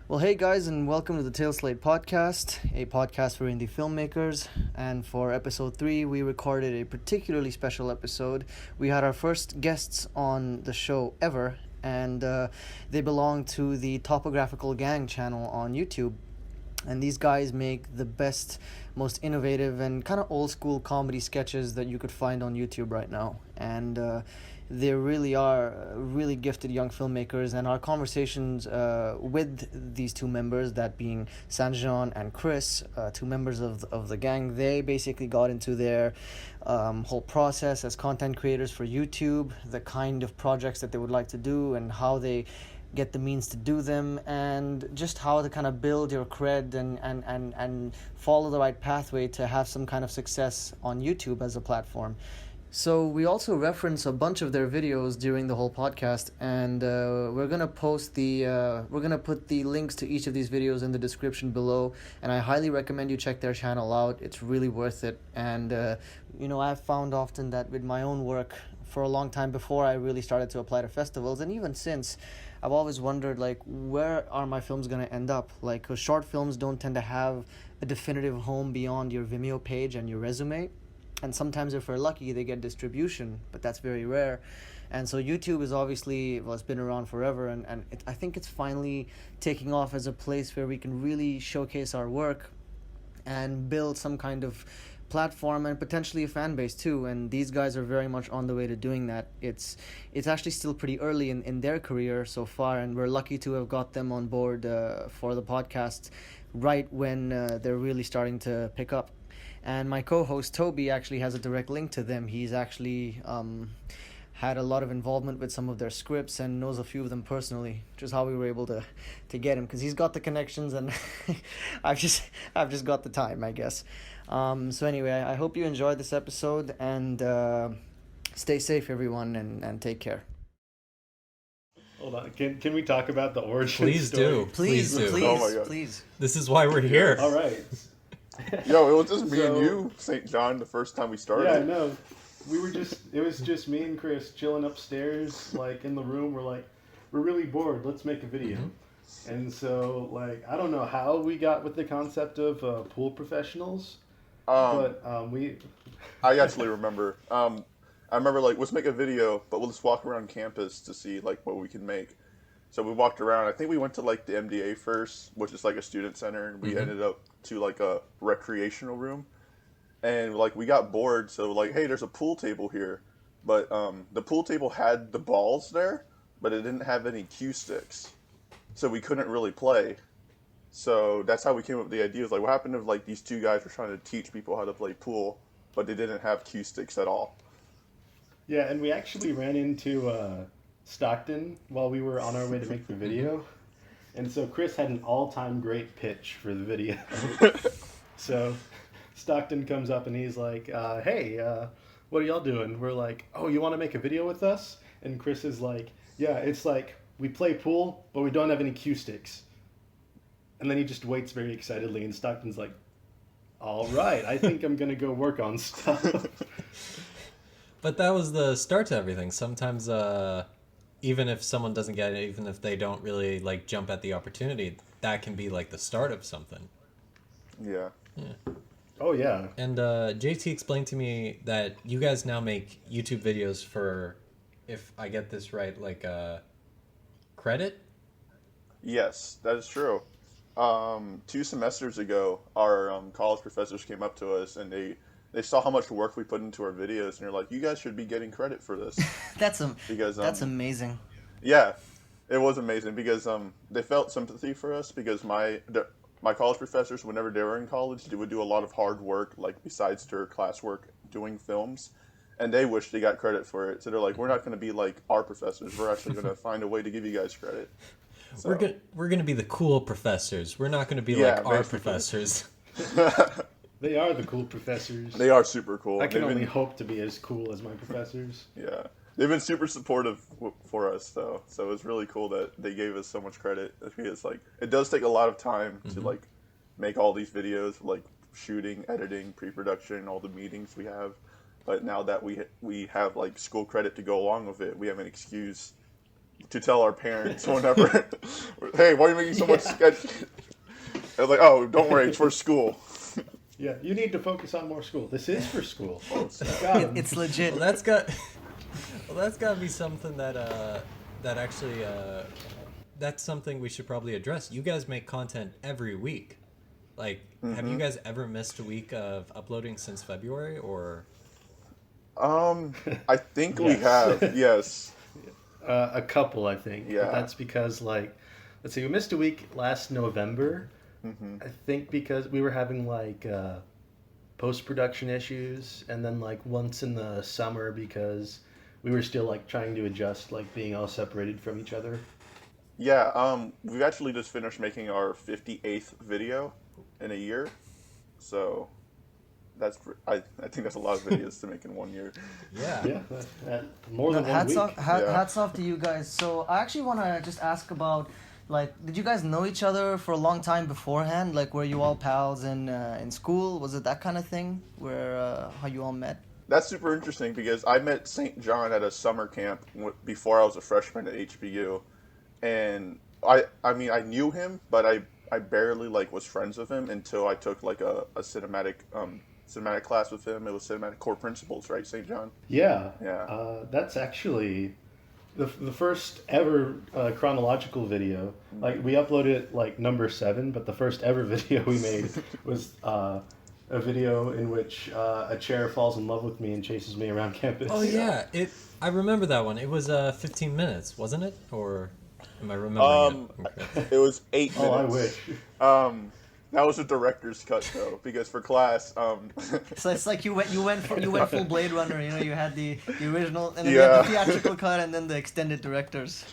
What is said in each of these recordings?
Well, hey guys, and welcome to the Tail Slate podcast, a podcast for indie filmmakers. And for episode 3, we recorded a particularly special episode. We had our first guests on the show ever, and they belong to the Topographical Gang channel on YouTube. And these guys make the best, most innovative, and kind of old school comedy sketches that you could find on YouTube right now. And they really are really gifted young filmmakers. And our conversations with these two members, that being Sanjan and Chris, two members of the gang, they basically got into their whole process as content creators for YouTube, the kind of projects that they would like to do, and how they get the means to do them, and just how to kind of build your cred and follow the right pathway to have some kind of success on YouTube as a platform. So we also reference a bunch of their videos during the whole podcast, and we're gonna put the links to each of these videos in the description below, and I highly recommend you check their channel out. It's really worth it. And I've found often that with my own work, for a long time before I really started to apply to festivals, and even since, I've always wondered, like, where are my films going to end up? Like, 'cause short films don't tend to have a definitive home beyond your Vimeo page and your resume. And sometimes, if we're lucky, they get distribution, but that's very rare. And so YouTube is obviously, well, it's been around forever, and I think it's finally taking off as a place where we can really showcase our work and build some kind of platform and potentially a fan base too. And these guys are very much on the way to doing that. It's actually still pretty early in their career so far, and we're lucky to have got them on board for the podcast right when they're really starting to pick up. And my co-host Toby actually has a direct link to them. He's actually had a lot of involvement with some of their scripts and knows a few of them personally, which is how we were able to get him, because he's got the connections and I've just got the time, I guess. So anyway, I hope you enjoyed this episode, and stay safe, everyone, and take care. Hold on, can we talk about the origin Please story? do. Please do. Oh my God. Please. This is why we're here. All right. Yo, it was just me and you, St. John, the first time we started. Yeah, no. It was just me and Chris chilling upstairs, like, in the room. We're really bored. Let's make a video. Mm-hmm. And so, like, I don't know how we got with the concept of pool professionals, but we... I actually remember. I remember, like, let's make a video, but we'll just walk around campus to see, like, what we can make. So we walked around. I think we went to, like, the MDA first, which is, like, a student center, and we ended up to, like, a recreational room. And, like, we got bored, so, like, hey, there's a pool table here. But the pool table had the balls there, but it didn't have any cue sticks. So we couldn't really play. So that's how we came up with the idea. It was like, what happened if, like, these two guys were trying to teach people how to play pool, but they didn't have cue sticks at all? Yeah, and we actually ran into Stockton while we were on our way to make the video. And so Chris had an all-time great pitch for the video. So Stockton comes up and he's like, hey, what are y'all doing? We're like, oh, you want to make a video with us? And Chris is like, yeah, it's like we play pool, but we don't have any cue sticks. And then he just waits very excitedly, and Stockton's like, all right, I think I'm going to go work on stuff. But that was the start to everything. Sometimes, even if someone doesn't get it, even if they don't really, like, jump at the opportunity, that can be, like, the start of something. Yeah. Yeah. Oh, yeah. And JT explained to me that you guys now make YouTube videos for, if I get this right, like, credit? Yes, that is true. 2 semesters ago, our college professors came up to us, and they saw how much work we put into our videos, and they're like, you guys should be getting credit for this. That's amazing. Yeah, it was amazing, because they felt sympathy for us, because my college professors, whenever they were in college, they would do a lot of hard work, like, besides their classwork, doing films, and they wish they got credit for it. So they're like, we're not going to be like our professors. We're actually going to find a way to give you guys credit. So. We're gonna be the cool professors. We're not gonna be like our professors. They are the cool professors. They are super cool. I can only hope to be as cool as my professors. Yeah. They've been super supportive for us, though. So it's really cool that they gave us so much credit. Because, like, it does take a lot of time to, like, make all these videos, like, shooting, editing, pre-production, all the meetings we have. But now that we have, like, school credit to go along with it, we have an excuse to tell our parents whenever, hey, why are you making so much sketch? I was like, oh, don't worry, it's for school. Yeah, you need to focus on more school. This is for school. It's legit. Well, that's got to be something that actually that's something we should probably address. You guys make content every week. Like, have you guys ever missed a week of uploading since February, or? I think we have. Yes. A couple, I think. Yeah. But that's because, like, let's see, we missed a week last November. I think because we were having, like, post-production issues, and then, like, once in the summer because we were still, like, trying to adjust, like, being all separated from each other. Yeah, we've actually just finished making our 58th video in a year. So I think that's a lot of videos to make in 1 year. Yeah. More than 1 hats week. off, hats off to you guys. So I actually want to just ask about, like, did you guys know each other for a long time beforehand? Like, were you all pals in school? Was it that kind of thing where how you all met? That's super interesting because I met St. John at a summer camp before I was a freshman at HBU, and I mean I knew him, but I barely like was friends with him until I took like a cinematic class with him. It was cinematic core principles, right, St. John? Yeah. Yeah. That's actually the first ever chronological video. Like, we uploaded like number 7, but the first ever video we made was a video in which a chair falls in love with me and chases me around campus. Oh yeah, I remember that one. It was 15 minutes, wasn't it? Or am I remembering it? It was 8 minutes. Oh, I wish. That was a director's cut though, because for class, So it's like you went full Blade Runner. You know, you had the original, and then you had the theatrical cut, and then the extended directors.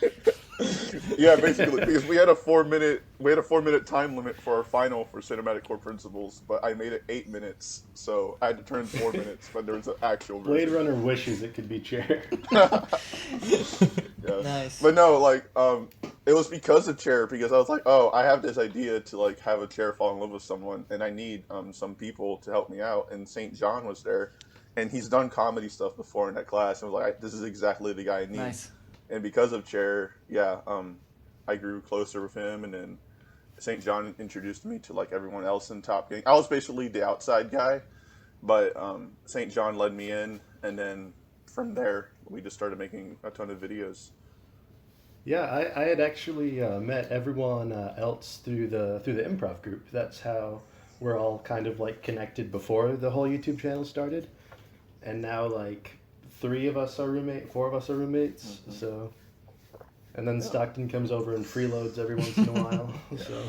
yeah, basically, because we had a 4-minute time limit for our final for cinematic core principles, but I made it 8 minutes, so I had to turn 4 minutes. But there was an actual version. Blade Runner wishes it could be chair. Yeah. Nice. But no, like, it was because of chair, because I was like, oh, I have this idea to like have a chair fall in love with someone, and I need some people to help me out. And St. John was there, and he's done comedy stuff before in that class, and I was like, this is exactly the guy I need. Nice. And because of chair, I grew closer with him, and then St. John introduced me to like everyone else in Top Gang. I was basically the outside guy, but St. John led me in, and then from there we just started making a ton of videos. Yeah, I had actually met everyone else through the improv group. That's how we're all kind of like connected before the whole YouTube channel started, and now like 4 of us are roommates. Mm-hmm. So, and then Stockton comes over and freeloads every once in a while. So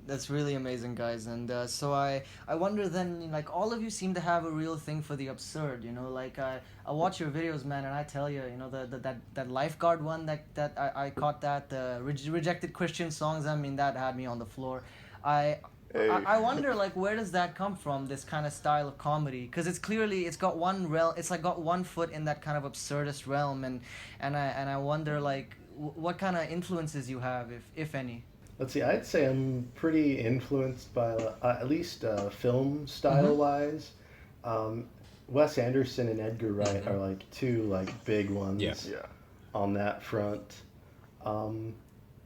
that's really amazing, guys. And so I wonder then, like, all of you seem to have a real thing for the absurd, you know. Like, I watch your videos, man, and I tell you, you know, that lifeguard one that I caught, that the rejected Christian songs, I mean, that had me on the floor. I wonder, like, where does that come from, this kind of style of comedy? Because it's got one foot in that kind of absurdist realm, and I wonder, like, what kind of influences you have, if any. let's see, I'd say I'm pretty influenced by at least film style wise. Wes Anderson and Edgar Wright are like two like big ones on that front.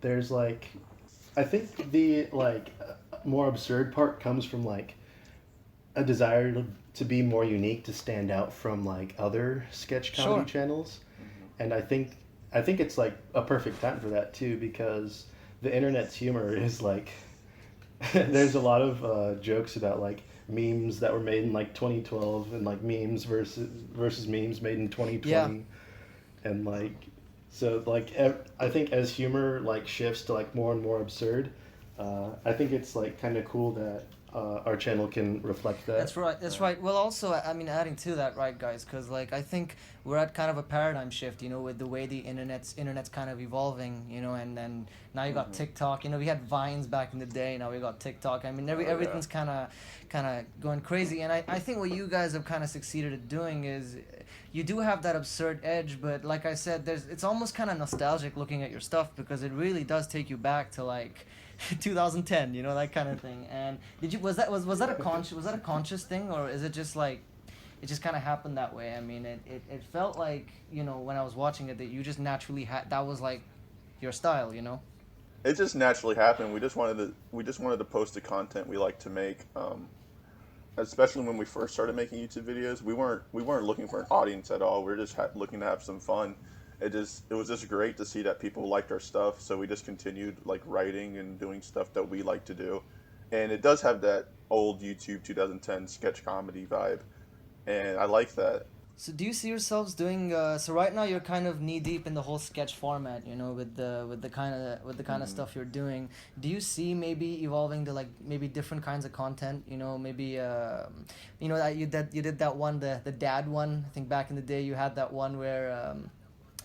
There's like, I think the like more absurd part comes from like a desire to be more unique, to stand out from like other sketch comedy channels. And I think it's like a perfect time for that too, because the internet's humor is like there's a lot of jokes about like memes that were made in like 2012 and like memes versus memes made in 2020. And like, so like I think as humor like shifts to like more and more absurd, I think it's like kind of cool that our channel can reflect that. That's right. Well, also, I mean, adding to that, right, guys, because like I think we're at kind of a paradigm shift, you know, with the way the internet's kind of evolving, you know, and now you got TikTok. You know, we had Vines back in the day. Now we got TikTok. I mean, everything's kind of going crazy. And I think what you guys have kind of succeeded at doing is you do have that absurd edge, but like I said, it's almost kind of nostalgic looking at your stuff, because it really does take you back to like 2010, you know, that kind of thing. And was that a conscious thing, or is it it just kind of happened that way. I mean, it felt like, when I was watching it, that you just naturally had, that was like your style, It just naturally happened. We just wanted to post the content we like to make. Especially when we first started making YouTube videos, we weren't looking for an audience at all. We were just looking to have some fun. It was just great to see that people liked our stuff. So we just continued like writing and doing stuff that we like to do, and it does have that old YouTube 2010 sketch comedy vibe, and I like that. So do you see yourselves doing? So right now you're kind of knee deep in the whole sketch format, with the kind of stuff you're doing. Do you see maybe evolving to like maybe different kinds of content? Maybe that you did that one, the dad one. I think back in the day you had that one where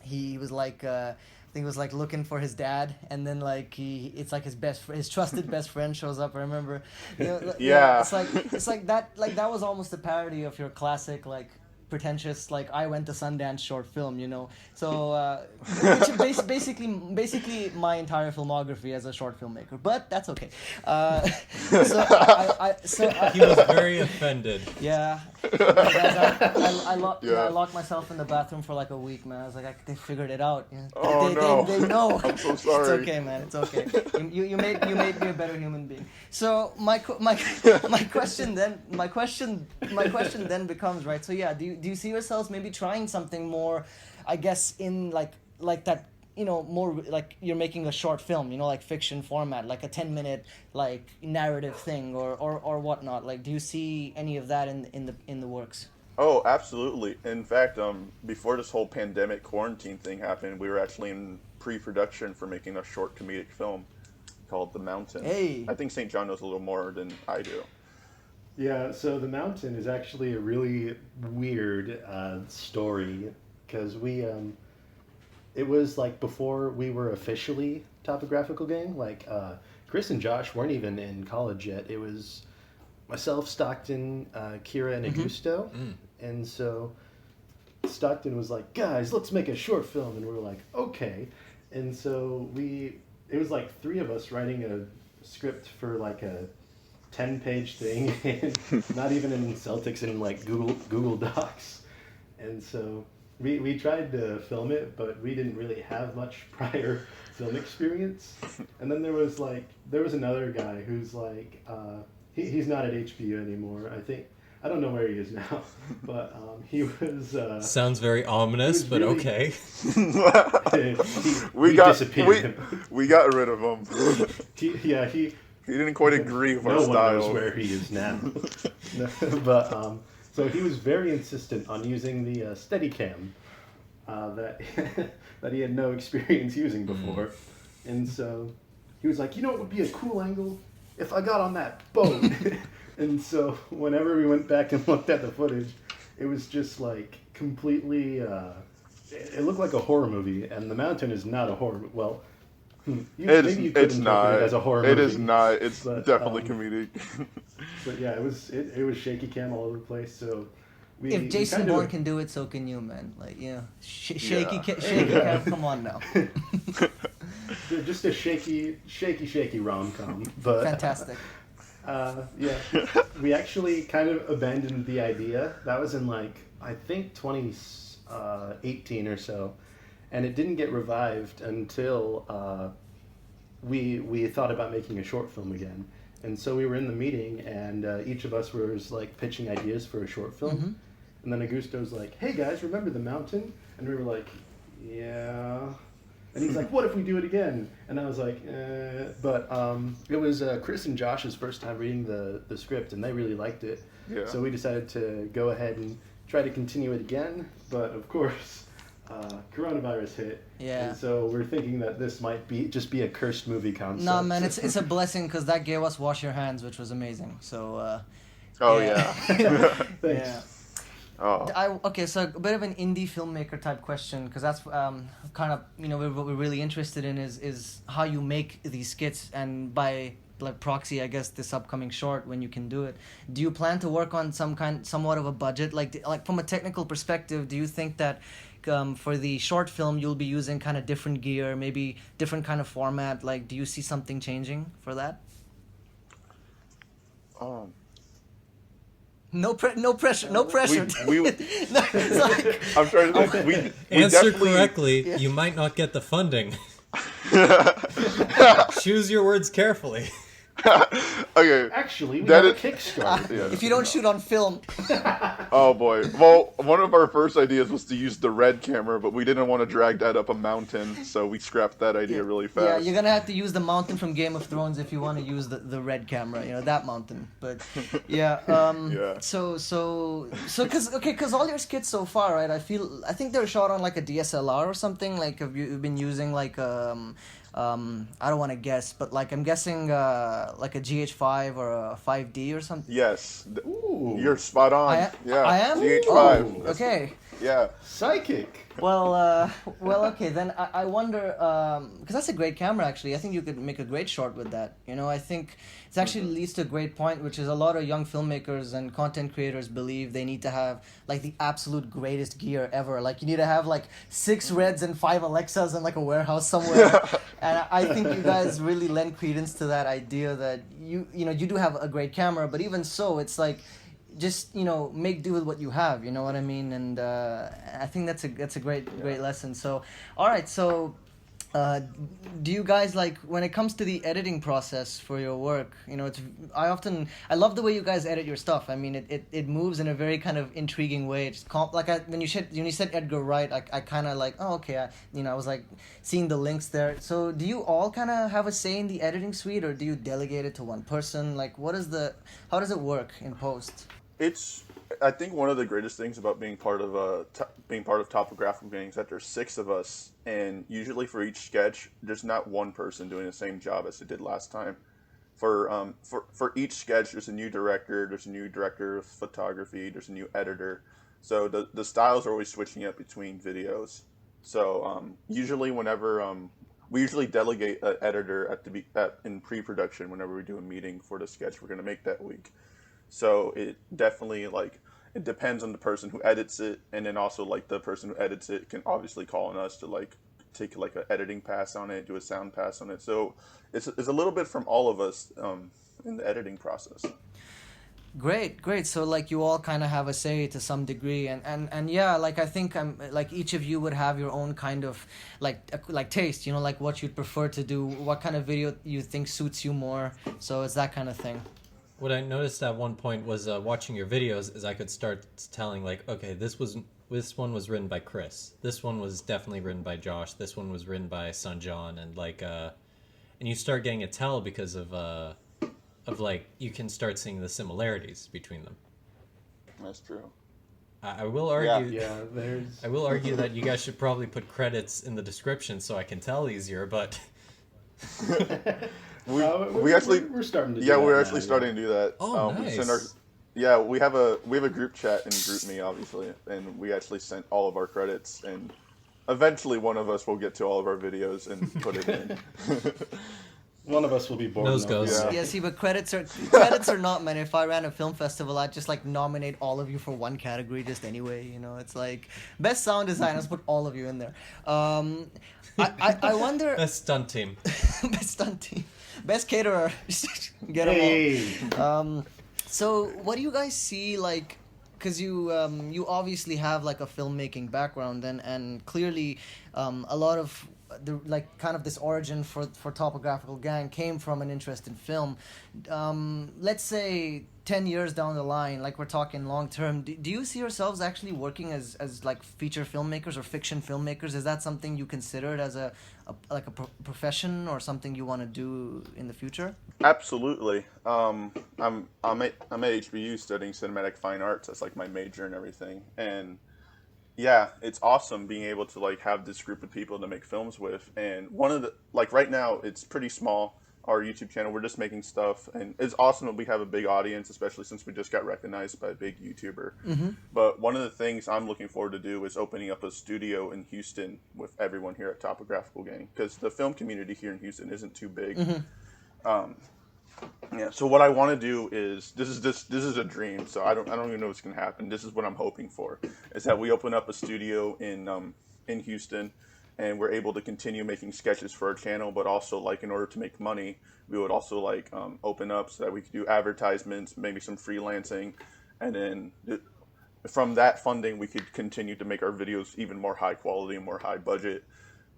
he was like. I think it was like looking for his dad, and then like it's like his trusted best friend shows up. I remember. Yeah. It's like that. Like that was almost a parody of your classic like pretentious like I went to Sundance short film, so which basically my entire filmography as a short filmmaker, but that's okay. He was very offended. Yeah, I locked myself in the bathroom for like a week, man. I was like, they figured it out. No. They know. I'm so sorry. It's okay, man. It's okay. You made me a better human being. So my question then becomes, right. So yeah, do you see yourselves maybe trying something more, I guess, in like that, more like you're making a short film, like fiction format, like a 10-minute like narrative thing or whatnot? Like, do you see any of that in the works? Oh, absolutely. In fact, before this whole pandemic quarantine thing happened, we were actually in pre-production for making a short comedic film called The Mountain. Hey. I think St. John knows a little more than I do. Yeah, so The Mountain is actually a really weird story, because it was like before we were officially Topographical Gang. Like Chris and Josh weren't even in college yet. It was myself, Stockton, Kira, and Augusto. And so Stockton was like, guys, let's make a short film. And we were like, okay. And so it was like three of us writing a script for like a 10-page thing, and not even in Celtics, in like Google Docs. And so we tried to film it, but we didn't really have much prior film experience. And then there was another guy who's like, he's not at HBU anymore. I don't know where he is now, but he was. Sounds very ominous, but really, okay. we disappeared. We got rid of him. He didn't quite agree with our no style. one knows where he is now. But so he was very insistent on using the Steadicam that that he had no experience using before, and so he was like, what would be a cool angle if I got on that boat. And so whenever we went back and looked at the footage, it was just like completely. It looked like a horror movie, and The Mountain is not a horror. Well. It's not. It as a horror movie. It is not. It's definitely comedic. But yeah, it was shaky cam all over the place. So if Jason Bourne can do it, so can you, man. Like, shaky cam. Come on now. Just a shaky rom-com. But fantastic. Yeah, we actually kind of abandoned the idea. That was in I think 2018 or so. And it didn't get revived until we thought about making a short film again. And so we were in the meeting, and each of us was pitching ideas for a short film. Mm-hmm. And then Augusto's like, "Hey guys, remember The Mountain?" And we were like, "Yeah." And he's like, "What if we do it again?" And I was like, But it was Chris and Josh's first time reading the script, and they really liked it. Yeah. So we decided to go ahead and try to continue it again. But of course, coronavirus hit. Yeah. And so we're thinking that this might just be a cursed movie concept. No, man, it's a blessing, because that gave us Wash Your Hands, which was amazing. So. Yeah. Thanks. Yeah. Oh. Okay, so a bit of an indie filmmaker type question, because that's kind of what we're really interested in is how you make these skits, and by proxy, I guess, this upcoming short, when you can do it. Do you plan to work on somewhat of a budget, like from a technical perspective? Do you think that for the short film you'll be using kind of different gear, maybe different kind of format? Do you see something changing for that? No pressure. No pressure. We No, it's like, I'm trying to think. We Answer definitely, correctly, you might not get the funding. Choose your words carefully. Okay. Actually, we That have a is- Kickstarter. Yeah. if you don't shoot on film, Oh boy. Well, one of our first ideas was to use the red camera, but we didn't want to drag that up a mountain, so we scrapped that idea really fast. yeah, you're gonna have to use the mountain from Game of Thrones if you want to use the red camera. You know that mountain. But yeah. Yeah. So because all your skits so far, right? I think they're shot on like a DSLR or something. Like have you been using like I don't want to guess, but like I'm guessing like a GH5 or a 5D or something. Yes. Ooh, You're spot on. Yeah. I am. GH5. Oh, That's- okay. Yeah. psychic. Well, okay. Then I wonder because that's a great camera. Actually, I think you could make a great short with that. You know, I think it actually leads to a great point, which is a lot of young filmmakers and content creators believe they need to have like the absolute greatest gear ever. Like you need to have like 6 Reds and 5 Alexas in like a warehouse somewhere. And I think you guys really lend credence to that idea that you do have a great camera, but even so, it's like just make do with what you have. You know what I mean? And I think that's a great lesson. So all right, so do you guys like when it comes to the editing process for your work? I love the way you guys edit your stuff. I mean, it moves in a very kind of intriguing way. It's when you said Edgar Wright, I kind of like, oh okay, I was like seeing the links there. So do you all kind of have a say in the editing suite, or do you delegate it to one person? Like how does it work in post? I think one of the greatest things about being part of Topographical Gang is that there's 6 of us, and usually for each sketch, there's not one person doing the same job as they did last time. For each sketch, there's a new director, of photography, there's a new editor, so the styles are always switching up between videos. So usually whenever we usually delegate an editor in pre-production whenever we do a meeting for the sketch we're going to make that week. So it definitely it depends on the person who edits it, and then also like the person who edits it can obviously call on us to like take like an editing pass on it, do a sound pass on it. So it's a little bit from all of us in the editing process. Great. So like you all kind of have a say to some degree, and yeah, like I think like each of you would have your own kind of like taste, like what you'd prefer to do, what kind of video you think suits you more. So it's that kind of thing. What I noticed at one point was watching your videos is I could start telling like, okay, this one was written by Chris. This one was definitely written by Josh. This one was written by Sanjan, and and you start getting a tell because of like you can start seeing the similarities between them. That's true. I will argue. Yeah, there's. I will argue that you guys should probably put credits in the description so I can tell easier, but. We're starting to. We're actually starting to do that. Oh, We nice. we have a group chat in GroupMe obviously, and we actually sent all of our credits, and eventually one of us will get to all of our videos and put it in. One of us will be bored. Nose enough. goes. Yeah. Yeah, see, but credits are not meant. If I ran a film festival, I'd just like nominate all of you for one category just anyway. It's like best sound designers, put all of you in there. I wonder. Best stunt team. Best stunt team, best caterer. Get them all. So what do you guys see like? Because you obviously have like a filmmaking background, and clearly a lot of the like kind of this origin for Topographical Gang came from an interest in film. Let's say 10 years down the line, like we're talking long term, do you see yourselves actually working as like feature filmmakers or fiction filmmakers? Is that something you considered as a profession or something you want to do in the future? Absolutely. I'm at HBU studying cinematic fine arts. That's like my major and everything. And yeah, it's awesome being able to like have this group of people to make films with. And one of the like right now it's pretty small. Our YouTube channel, we're just making stuff, and it's awesome that we have a big audience, especially since we just got recognized by a big YouTuber. Mm-hmm. But one of the things I'm looking forward to do is opening up a studio in Houston with everyone here at Topographical Gang, because the film community here in Houston isn't too big. Mm-hmm. Yeah. So what I want to do is this is a dream. So I don't even know what's gonna happen. This is what I'm hoping for, is that we open up a studio in Houston, and we're able to continue making sketches for our channel, but also like in order to make money, we would also like open up so that we could do advertisements, maybe some freelancing, and then from that funding, we could continue to make our videos even more high quality and more high budget.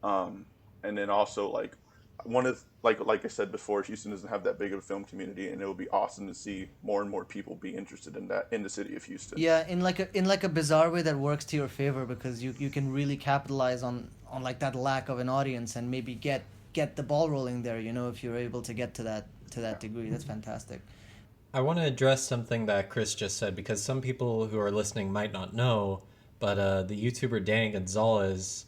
And then also like one of like I said before, Houston doesn't have that big of a film community, and it would be awesome to see more and more people be interested in that in the city of Houston. Yeah, in like a bizarre way that works to your favor, because you can really capitalize on like that lack of an audience and maybe get the ball rolling there, you know, if you're able to get to that degree. That's fantastic. I want to address something that Chris just said, because some people who are listening might not know, but the YouTuber Danny Gonzalez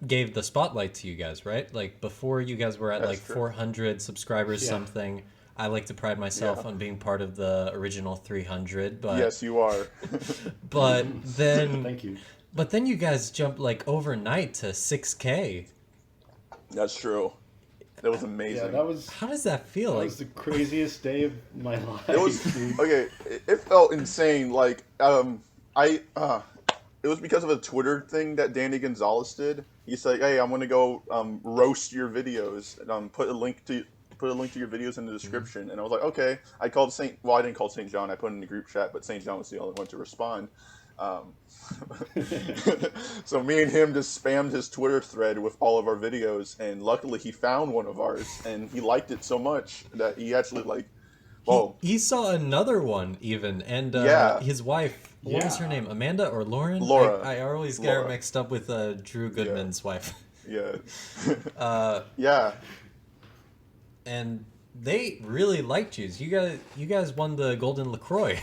gave the spotlight to you guys, right? Like before you guys were at That's like true. 400 subscribers something. I like to pride myself Yeah. on being part of the original 300, but Yes, you are. but then Thank you. but then you guys jumped like overnight to 6K. That's true. That was amazing. Yeah, that was How does that feel? Like the craziest day of my life. It was dude. okay. It felt insane. Like it was because of a Twitter thing that Danny Gonzalez did. He's like, "Hey, I'm gonna go roast your videos and put a link to your videos in the description." And I was like, "Okay." I called I didn't call St. John. I put it in the group chat, but St. John was the only one to respond. So me and him just spammed his Twitter thread with all of our videos, and luckily he found one of ours and he liked it so much that he actually like, whoa. he saw another one even, and Yeah. his wife, what was her Yeah. name? Amanda or Lauren? Laura. I always get her Laura. mixed up with Drew Goodman's wife. Yeah. Yeah. And they really liked you. You guys won the Golden LaCroix.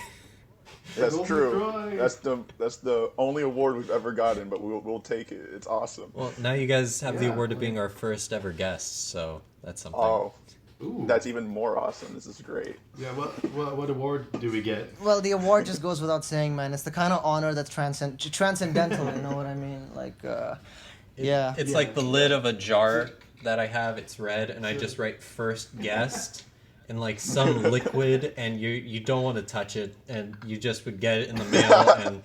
That's Golden true. LaCroix. That's the only award we've ever gotten, but we'll take it. It's awesome. Well, now you guys have the Yeah, award of being our first ever guests, so that's something. Oh, Ooh. that's even more awesome. This is great. Yeah, what award do we get? Well, the award just goes without saying, man. It's the kind of honor that's transcendental. You know what I mean? Like, yeah. It's Yeah. like the lid of a jar that I have. It's red, and I just write first guest in like some liquid, and you don't want to touch it, and you just would get it in the mail and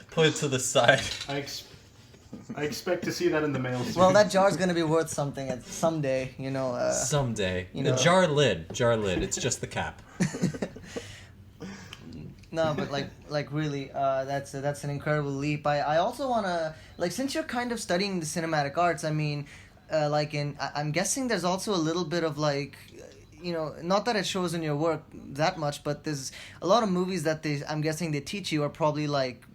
put it to the side. I expect to see that in the mail soon. Well, that jar's gonna be worth something someday. You know. Someday. you The know. jar lid. It's just the cap. No, but like really, that's an incredible leap. I also wanna, like, since you're kind of studying the cinematic arts, I mean, I'm guessing there's also a little bit of like, you know, not that it shows in your work that much, but there's a lot of movies that I'm guessing they teach you are probably like,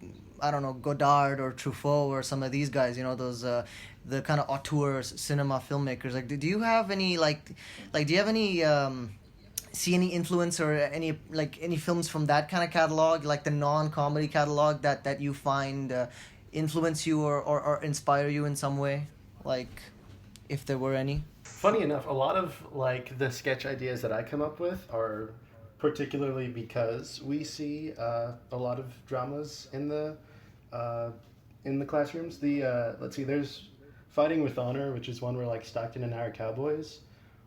I don't know, Godard or Truffaut or some of these guys, you know, those the kind of auteur cinema filmmakers. Like, do you have any do you have any see any influence or any films from that kind of catalog, like the non-comedy catalog that you find influence you or inspire you in some way, like if there were any? Funny enough, a lot of like the sketch ideas that I come up with are particularly because we see a lot of dramas in the classrooms. Let's see, there's Fighting with Honor, which is one where like Stockton and I are cowboys,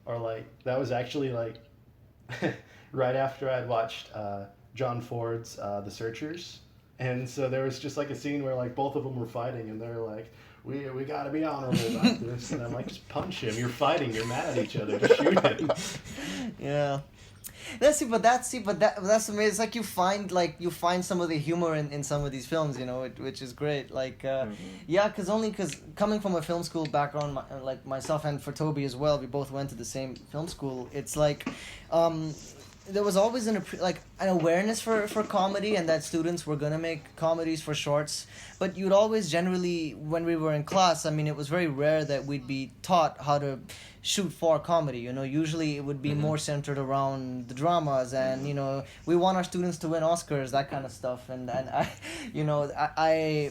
or like that was actually like right after I'd watched John Ford's The Searchers, and so there was just like a scene where like both of them were fighting, and they're like, we gotta be honorable about this, and I'm like, just punch him. You're fighting. You're mad at each other. Just shoot him. Yeah. That's amazing. It's like you find some of the humor in some of these films, you know, which is great. Like, yeah, because coming from a film school background, like myself and for Toby as well, we both went to the same film school. It's like, there was always an awareness for comedy, and that students were gonna make comedies for shorts. But you'd always generally, when we were in class, I mean, it was very rare that we'd be taught how to shoot for comedy. You know, usually it would be more centered around the dramas, and you know, we want our students to win Oscars, that kind of stuff. And I, you know, I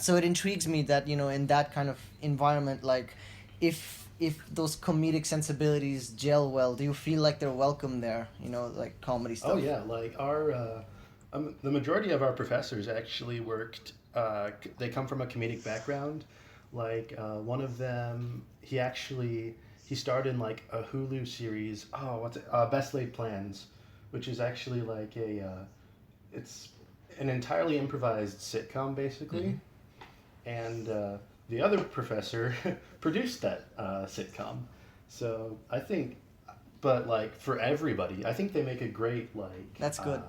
so it intrigues me that, you know, in that kind of environment, like, if those comedic sensibilities gel well, do you feel like they're welcome there? You know, like comedy stuff. Oh yeah, like our the majority of our professors actually worked. They come from a comedic background. Like one of them, he starred in like a Hulu series. Oh, what's it? Best Laid Plans, which is actually like it's an entirely improvised sitcom basically, and the other professor produced that sitcom. So I think but like for everybody, I think they make a great like. That's good.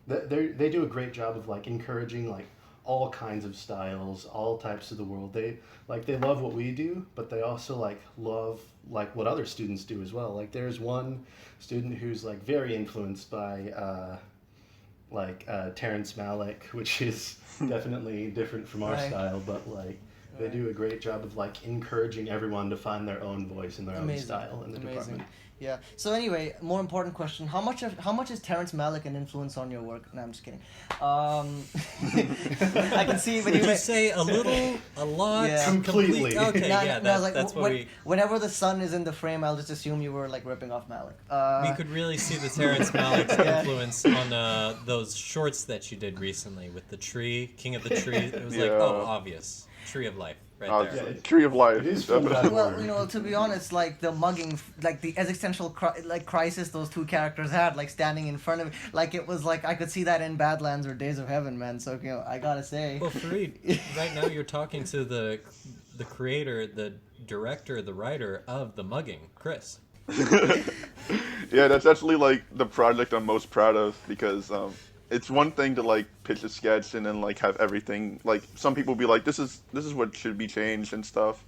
They do a great job of like encouraging like all kinds of styles, all types of the world. They love what we do, but they also like love like what other students do as well. Like there's one student who's like very influenced by Terrence Malick, which is definitely different from our Right. style, but like they do a great job of like encouraging everyone to find their own voice and their own style in the department. Yeah. So anyway, more important question: How much is Terrence Malick an influence on your work? No, I'm just kidding. I can see when Would you you say a little, a lot, Yeah. Completely. Okay, No, yeah, no, I was like, that's what we. whenever the sun is in the frame, I'll just assume you were like ripping off Malick. We could really see the Terrence Malick Yeah. influence on those shorts that you did recently with the tree, King of the Tree. It was like, Yeah. oh, obvious. Tree of Life, right there. Yeah, Tree of Life. it is full of that Well, word. you know, to be honest, like the mugging, like the existential crisis those two characters had, like standing in front of me, like it was like I could see that in Badlands or Days of Heaven, man. So you know, I gotta say, Well, Fareed, right now you're talking to the creator, the director, the writer of The Mugging, Chris. Yeah, that's actually like the project I'm most proud of because it's one thing to like pitch a sketch and then like have everything like some people be like this is what should be changed and stuff,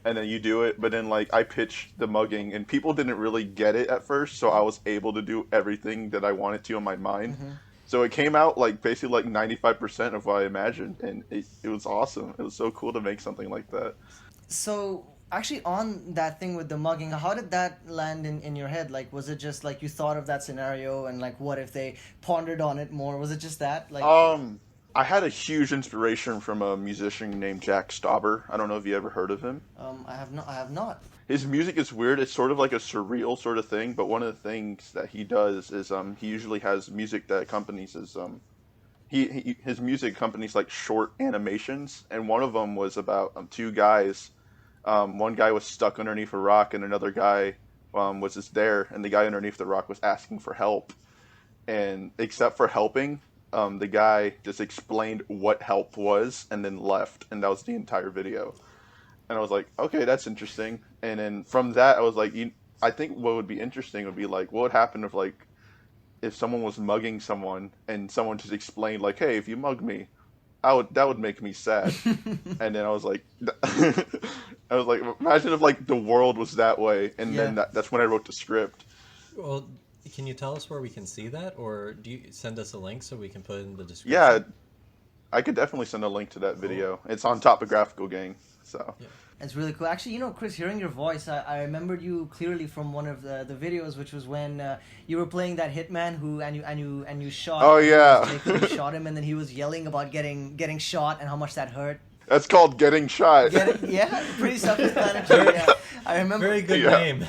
and then you do it, but then like I pitched The Mugging and people didn't really get it at first, so I was able to do everything that I wanted to in my mind. So it came out like basically like 95% of what I imagined, and it was awesome. It was so cool to make something like that. So actually on that thing with the mugging, how did that land in your head? Like, was it just like you thought of that scenario and like what if they pondered on it more? Was it just that? Like, I had a huge inspiration from a musician named Jack Stauber. I don't know if you ever heard of him. I have not. His music is weird. It's sort of like a surreal sort of thing, but one of the things that he does is he usually has music that accompanies his his music accompanies like short animations, and one of them was about two guys. One guy was stuck underneath a rock, and another guy was just there, and the guy underneath the rock was asking for help. And except for helping, the guy just explained what help was and then left, and that was the entire video. And I was like, okay, that's interesting. And then from that, I was like, I think what would be interesting would be like, what would happen if someone was mugging someone and someone just explained like, hey, if you mug me, that would make me sad. And then I was like, imagine if like the world was that way. And then that's when I wrote the script. Well, can you tell us where we can see that, or do you send us a link so we can put it in the description? Yeah, I could definitely send a link to that video. It's on Topographical Gang. So. Yeah. It's really cool. Actually, you know, Chris, hearing your voice, I remembered you clearly from one of the videos, which was when you were playing that hitman and you shot. Oh yeah. You shot him, and then he was yelling about getting shot and how much that hurt. That's called Getting Shot. Yeah, pretty self-explanatory. Yeah, I remember. Very good name.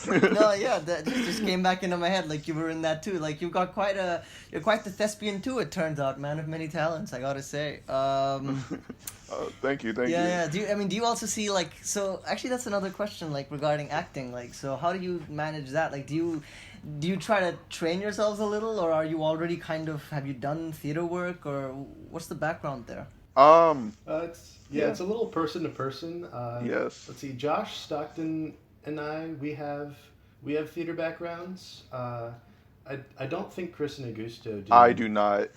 No, yeah, that just came back into my head. Like you were in that too. Like you're quite the thespian too. It turns out, man of many talents. I gotta say. Thank you. Yeah. Do you also see like so? Actually, that's another question. Like regarding acting. Like so, how do you manage that? Like do you try to train yourselves a little, or are you already have you done theater work, or what's the background there? It's a little person to person. Yes. Let's see, Josh Stockton and we have theater backgrounds. I don't think Chris and Augusto do. I do not.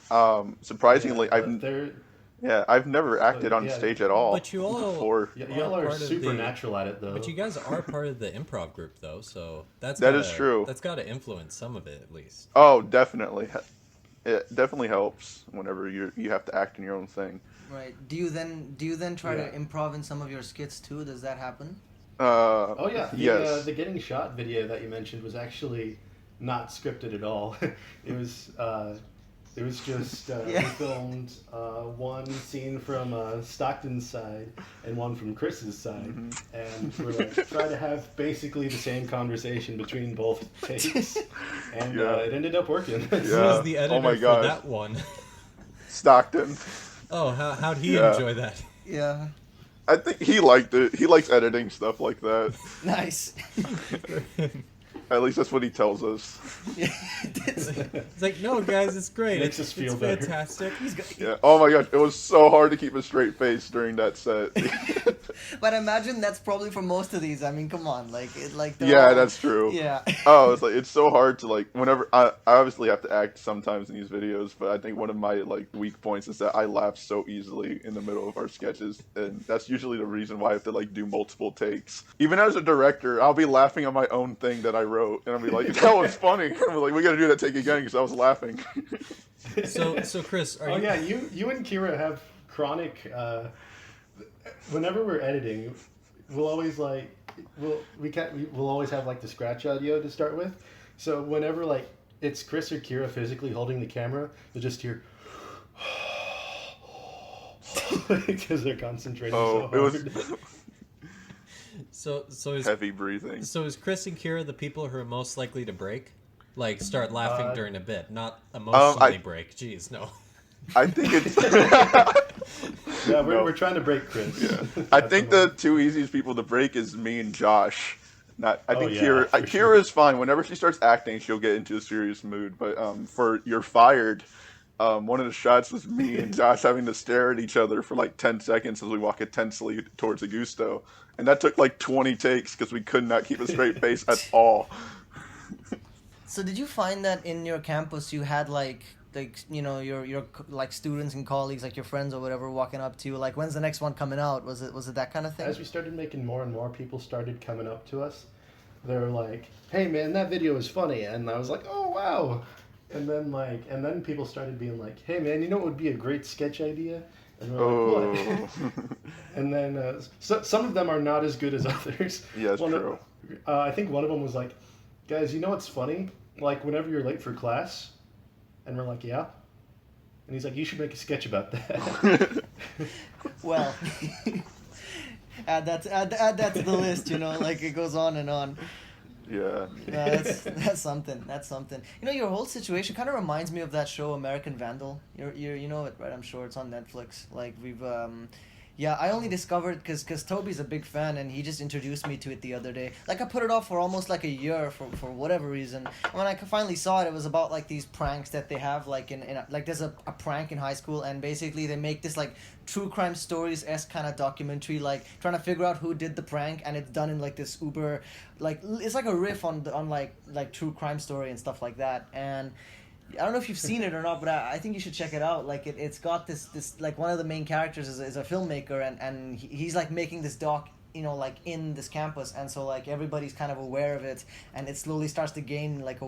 Surprisingly, I've never acted on stage at all. But you all before. Y'all are supernatural at it though. But you guys are part of the improv group though, so that is true. That's got to influence some of it at least. Oh, definitely. It definitely helps whenever you have to act in your own thing. Right. Do you then try to improv in some of your skits too? Does that happen? Oh yeah. Yes. The getting shot video that you mentioned was actually not scripted at all. It was just we filmed one scene from Stockton's side and one from Chris's side, and we're like try to have basically the same conversation between both takes, and it ended up working. Who was the editor for that one? Stockton. Oh, how'd he enjoy that? Yeah. I think he liked it. He likes editing stuff like that. Nice. At least that's what he tells us. It's like, no, guys, it's great. Makes us feel better. Fantastic. Yeah. Oh my gosh, it was so hard to keep a straight face during that set. But imagine that's probably for most of these. I mean, come on, they're Yeah, all- that's true. Yeah. Oh, it's like it's so hard to like whenever I obviously have to act sometimes in these videos, but I think one of my like weak points is that I laugh so easily in the middle of our sketches, and that's usually the reason why I have to like do multiple takes. Even as a director, I'll be laughing at my own thing that I wrote, and I'll be like, "That was funny." I'm like, "We got to do that take again," because I was laughing. So Chris, are you? Yeah, you and Kira have chronic. Whenever we're editing, we'll always like we'll always have like the scratch audio to start with. So whenever like it's Chris or Kira physically holding the camera, you'll just hear because they're concentrating so hard. It was So is heavy breathing. So is Chris and Kira the people who are most likely to break? Like start laughing during a bit, not emotionally break. Jeez, no. I think it's. Yeah, we're trying to break Chris. Yeah. I think the two easiest people to break is me and Josh. I think yeah, Kira is fine. Whenever she starts acting, she'll get into a serious mood. But for You're Fired, one of the shots was me and Josh having to stare at each other for like 10 seconds as we walk intensely towards Augusto. And that took like 20 takes because we could not keep a straight face at all. So did you find that in your campus you had like your like students and colleagues, like your friends or whatever, walking up to you like, when's the next one coming out? Was it that kind of thing? As we started making more and more, people started coming up to us. They were like, "Hey man, that video is funny," and I was like, "Oh wow!" And then people started being like, "Hey man, you know what would be a great sketch idea?" And we're like, "What?" And then some of them are not as good as others. Yeah, it's true. I think one of them was like, "Guys, you know what's funny? Like whenever you're late for class." And we're like, "Yeah." And he's like, "You should make a sketch about that." Well, add that to the list, like it goes on and on. Yeah. That's something. That's something. Your whole situation kind of reminds me of that show American Vandal. You know it, right? I'm sure it's on Netflix. Like we've yeah, I only discovered because Toby's a big fan and he just introduced me to it the other day. Like I put it off for almost like a year for whatever reason. And when I finally saw it, it was about like these pranks that they have like like there's a prank in high school, and basically they make this like true crime stories-esque kind of documentary, like trying to figure out who did the prank, and it's done in like this uber, like it's like a riff on like true crime story and stuff like that. And I don't know if you've seen it or not, but I think you should check it out. Like it's got this like one of the main characters is a filmmaker, and he's like making this doc, like in this campus, and so like everybody's kind of aware of it, and it slowly starts to gain like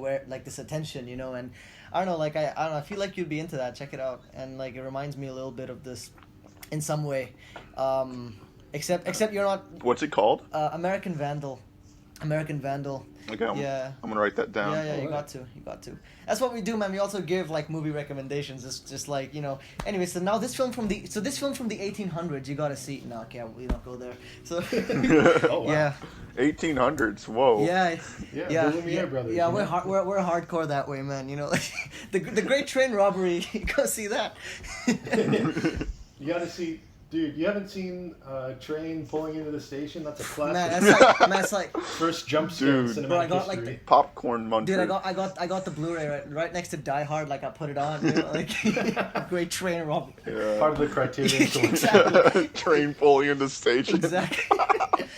this attention, and I don't know, like I don't know, I feel like you'd be into that. Check it out, and like it reminds me a little bit of this in some way, except you're not. What's it called? American Vandal. Okay, I'm gonna write that down. Yeah, you got to. That's what we do, man. We also give like movie recommendations. It's just like Anyway, so now this film from the 1800s, you gotta see. No, okay, we don't go there. So. Oh wow. Yeah. 1800s. Whoa. Yeah. The Lumiere brothers. Yeah, we're hardcore that way, man. The Great Train Robbery. Go see that. You gotta see. Dude, you haven't seen a train pulling into the station? That's a classic. Man, that's like first jump scare in cinematic Bro, I got, history. like, Popcorn muncher. Dude, I got the Blu-ray right next to Die Hard. Like I put it on, like Great Train Robbery. Yeah. Part of the Criterion collection. Exactly. Train pulling into the station. Exactly.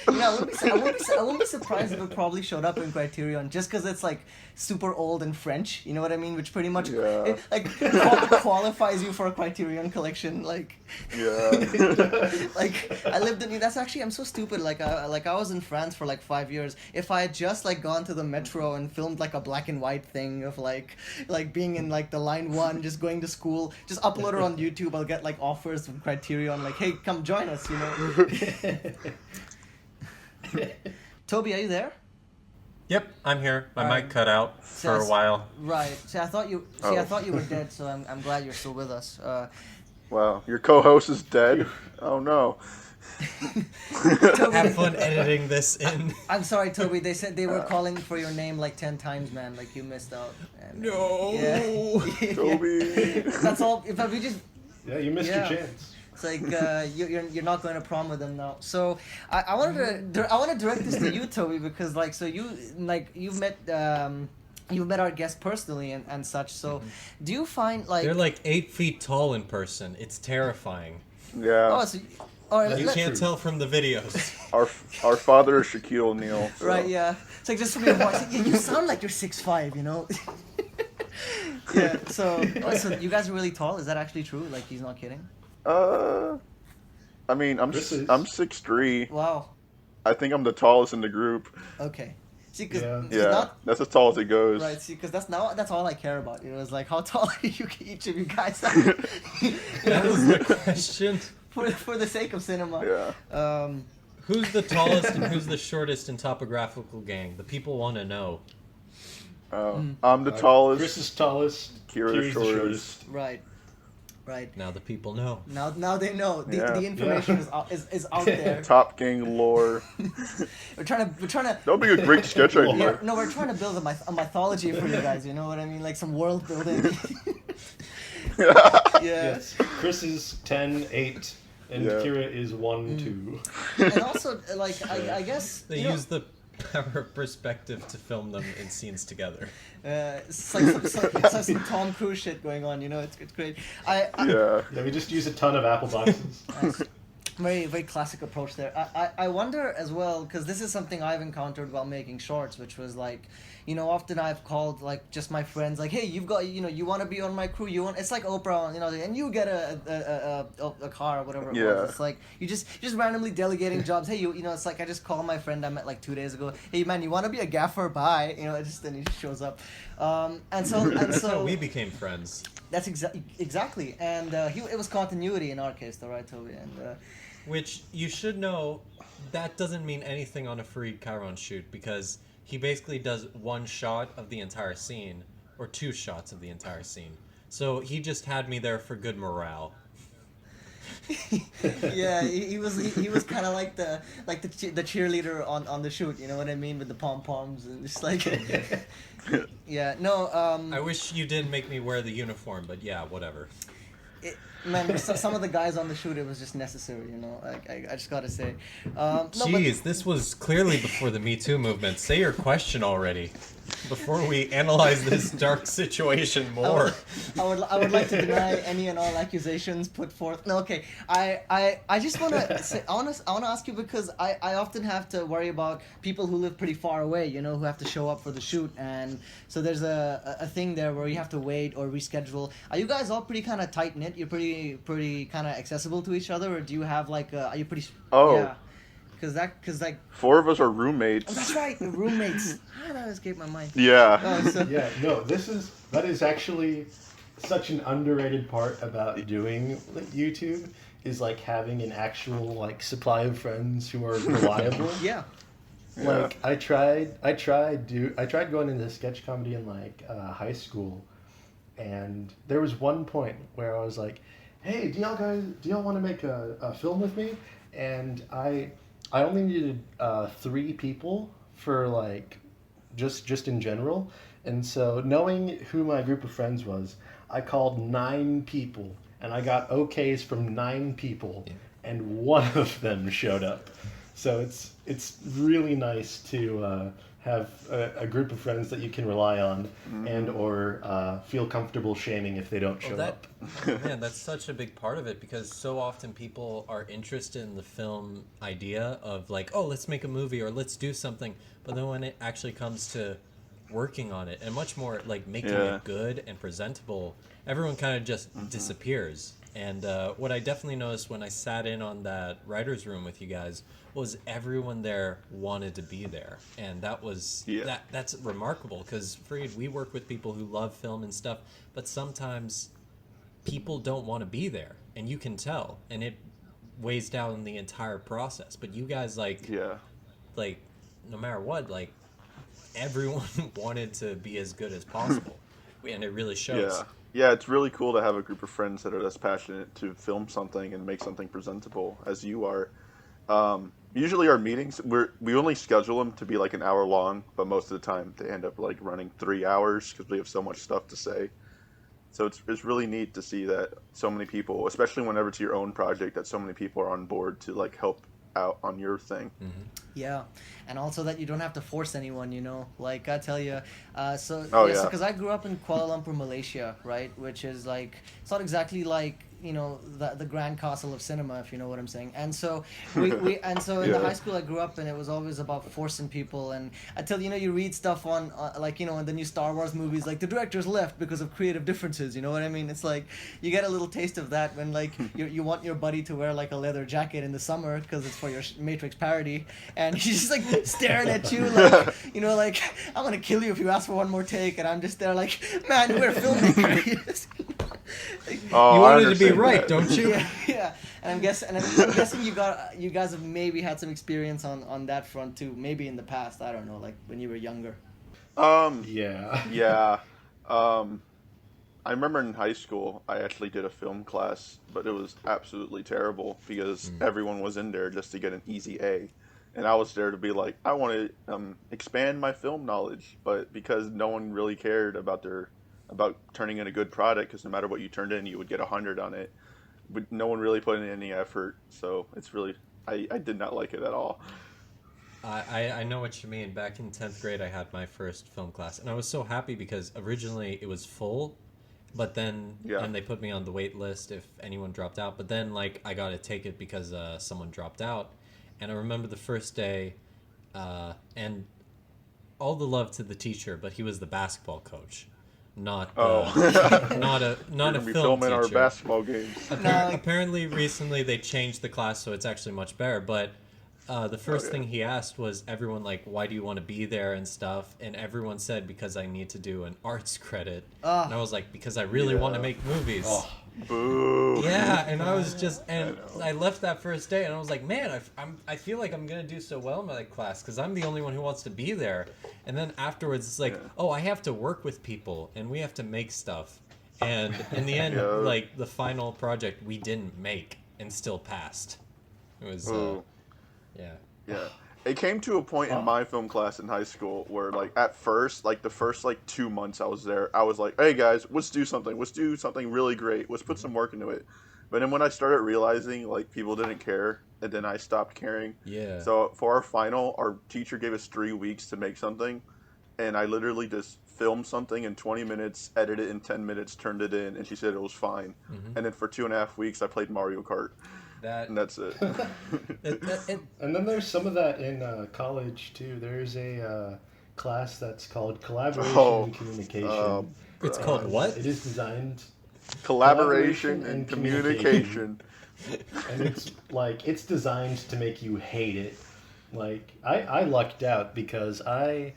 I wouldn't be surprised if it probably showed up in Criterion just because it's like super old and French. You know what I mean? Which pretty much qualifies you for a Criterion collection. Like. Yeah. Like I lived in. That's actually, I'm so stupid. Like I was in France for like 5 years. If I had just like gone to the metro and filmed like a black and white thing of like being in like the line 1, just going to school, just upload it on YouTube, I'll get like offers from Criterion, like, hey, come join us, Toby, are you there? Yep, I'm here. My Alright. mic cut out for a while. Right. See, I thought you were dead, so I'm glad you're still with us. Wow, your co-host is dead. Oh no. Toby, Have fun editing this in. I'm sorry, Toby. They said they were calling for your name like 10 times, man. Like you missed out. And, No. Yeah. Toby. That's all. If we just. Yeah, you missed Yeah. your chance. It's like you're not going to prom with them now. So I want to direct this to you, Toby, because like you've met our guest personally and such. So do you find like They're like 8 feet tall in person. It's terrifying. Yeah. oh so All right, You That's can't true. tell from the videos. Our father is Shaquille O'Neal. So. right, yeah. It's like just to be watching. Yeah, you sound like you're 6'5", you know. Yeah. So you guys are really tall. Is that actually true? Like he's not kidding. I mean, I'm Chris is. 6'3". Wow. I think I'm the tallest in the group. Okay. See, because Yeah. Yeah, that's as tall as it goes. right. See, because that's all I care about. You know, it's like how tall are you each of you guys are. That was the question. for the sake of cinema. Yeah. Who's the tallest and who's the shortest in Topographical Gang? The people want to know. I'm the tallest. Chris is tallest. Kira's the shortest. Right. Right. Now the people know. Now they know. Yeah. The information is out there. Top Gang lore. We're trying to. That would be a great sketch idea. Yeah, no, we're trying to build a mythology for you guys. You know what I mean? Like some world building. Yeah. Yes. Chris is 10, 8, and Yeah. Kira is 1, 2. And also, like, I guess They you know, use the power of perspective to film them in scenes together. it's like some Tom Cruise shit going on. You know, it's great. I Yeah. Yeah, we just use a ton of apple boxes. very very classic approach there. I wonder as well, because this is something I've encountered while making shorts, which was like, you know, often I've called like just my friends, like, hey, you've got, you know, you want to be on my crew, it's like Oprah, you know, and you get a car or whatever it Yeah. was. It's like you just randomly delegating jobs. Hey, you know, it's like I just call my friend I met like 2 days ago. Hey man, you want to be a gaffer? Bye. You know, then he just shows up. And so That's how we became friends. that's exactly. And it was continuity in our case, though, right, Toby? And Which you should know, that doesn't mean anything on a Fareed Chiron shoot, because he basically does one shot of the entire scene, or 2 shots of the entire scene. So he just had me there for good morale. yeah, he was kind of like the cheerleader on the shoot. You know what I mean, with the pom poms and just like. Yeah. No. I wish you didn't make me wear the uniform, but yeah, whatever. Man, some of the guys on the shoot, it was just necessary, you know. I just gotta say. No, Jeez, this was clearly before the Me Too movement. Say your question already, before we analyze this dark situation more. I would like to deny any and all accusations put forth. No, okay. I just wanna say I wanna ask you, because I often have to worry about people who live pretty far away, you know, who have to show up for the shoot, and so there's a thing there where you have to wait or reschedule. Are you guys all pretty kind of tight knit? You're pretty kind of accessible to each other, or do you have like are you pretty? Oh. Yeah. Because like 4 of us are roommates. that's right, the roommates. How did that escape my mind? Yeah. Oh, so, Yeah, no, that is actually such an underrated part about doing like, YouTube, is like having an actual like supply of friends who are reliable. yeah. Like I tried going into sketch comedy in like high school, and there was one point where I was like, "Hey, do y'all want to make a film with me?" And I only needed 3 people for like just in general, and so knowing who my group of friends was, I called 9 people, and I got okays from 9 people, and 1 of them showed up. So it's really nice to have a group of friends that you can rely on, and or feel comfortable shaming if they don't show up. Man, that's such a big part of it, because so often people are interested in the film idea of like, oh, let's make a movie or let's do something, but then when it actually comes to working on it and much more like making it good and presentable, everyone kind of just disappears. And what I definitely noticed when I sat in on that writer's room with you guys was everyone there wanted to be there. And that was, that's remarkable, because Fareed, we work with people who love film and stuff, but sometimes people don't want to be there, and you can tell, and it weighs down the entire process. But you guys, like, like, no matter what, like, everyone wanted to be as good as possible, and it really shows. Yeah, it's really cool to have a group of friends that are as passionate to film something and make something presentable as you are. Usually our meetings, we only schedule them to be like an hour long, but most of the time they end up like running 3 hours because we have so much stuff to say. So it's really neat to see that so many people, especially whenever it's your own project, that so many people are on board to like help out on your thing. Yeah, and also that you don't have to force anyone, you know. Like I tell you, so because I grew up in Kuala Lumpur, Malaysia, right, which is like, it's not exactly like the grand castle of cinema, if you know what I'm saying. And so we in the high school I grew up in, it was always about forcing people. And until you read stuff on in the new Star Wars movies, like the director's left because of creative differences. You know what I mean? It's like you get a little taste of that when like you want your buddy to wear like a leather jacket in the summer because it's for your Matrix parody, and he's just like staring at you like like I'm gonna kill you if you ask for one more take, and I'm just there like, man, we're a filmmaker. You wanted to be right, don't you? Yeah. And I'm guessing you guys have maybe had some experience on that front too, maybe in the past. I don't know, like when you were younger. Yeah. I remember in high school, I actually did a film class, but it was absolutely terrible because everyone was in there just to get an easy A. And I was there to be like, I want to expand my film knowledge, but because no one really cared about turning in a good product, because no matter what you turned in, you would get 100 on it. But no one really put in any effort, so it's really, I did not like it at all. I know what you mean. Back in 10th grade, I had my first film class, and I was so happy because originally it was full, but then and they put me on the wait list if anyone dropped out. But then like I got to take it because someone dropped out, and I remember the first day, and all the love to the teacher, but he was the basketball coach. Not a film teacher. Our basketball games. Apparently, recently they changed the class, so it's actually much better. But the first thing he asked was everyone like, "Why do you want to be there?" and stuff, and everyone said because I need to do an arts credit, and I was like, because I really want to make movies. Oh. Boo. Yeah, and I was just, and I left that first day, and I was like, man, I feel like I'm gonna do so well in my class because I'm the only one who wants to be there. And then afterwards, it's like, oh, I have to work with people, and we have to make stuff. And in the end, like the final project, we didn't make and still passed. It was, yeah. It came to a point in my film class in high school where, like, at first, like, the first, 2 months I was there, I was like, hey, guys, let's do something. Let's do something really great. Let's put some work into it. But then when I started realizing, like, people didn't care, and then I stopped caring. Yeah. So for our final, our teacher gave us 3 weeks to make something, and I literally just filmed something in 20 minutes, edited it in 10 minutes, turned it in, and she said it was fine. And then for 2.5 weeks, I played Mario Kart. And that's it. And then there's some of that in college too. There's a class that's called Collaboration and Communication. It's called what? It is designed Collaboration and Communication. And it's designed to make you hate it. Like I lucked out because the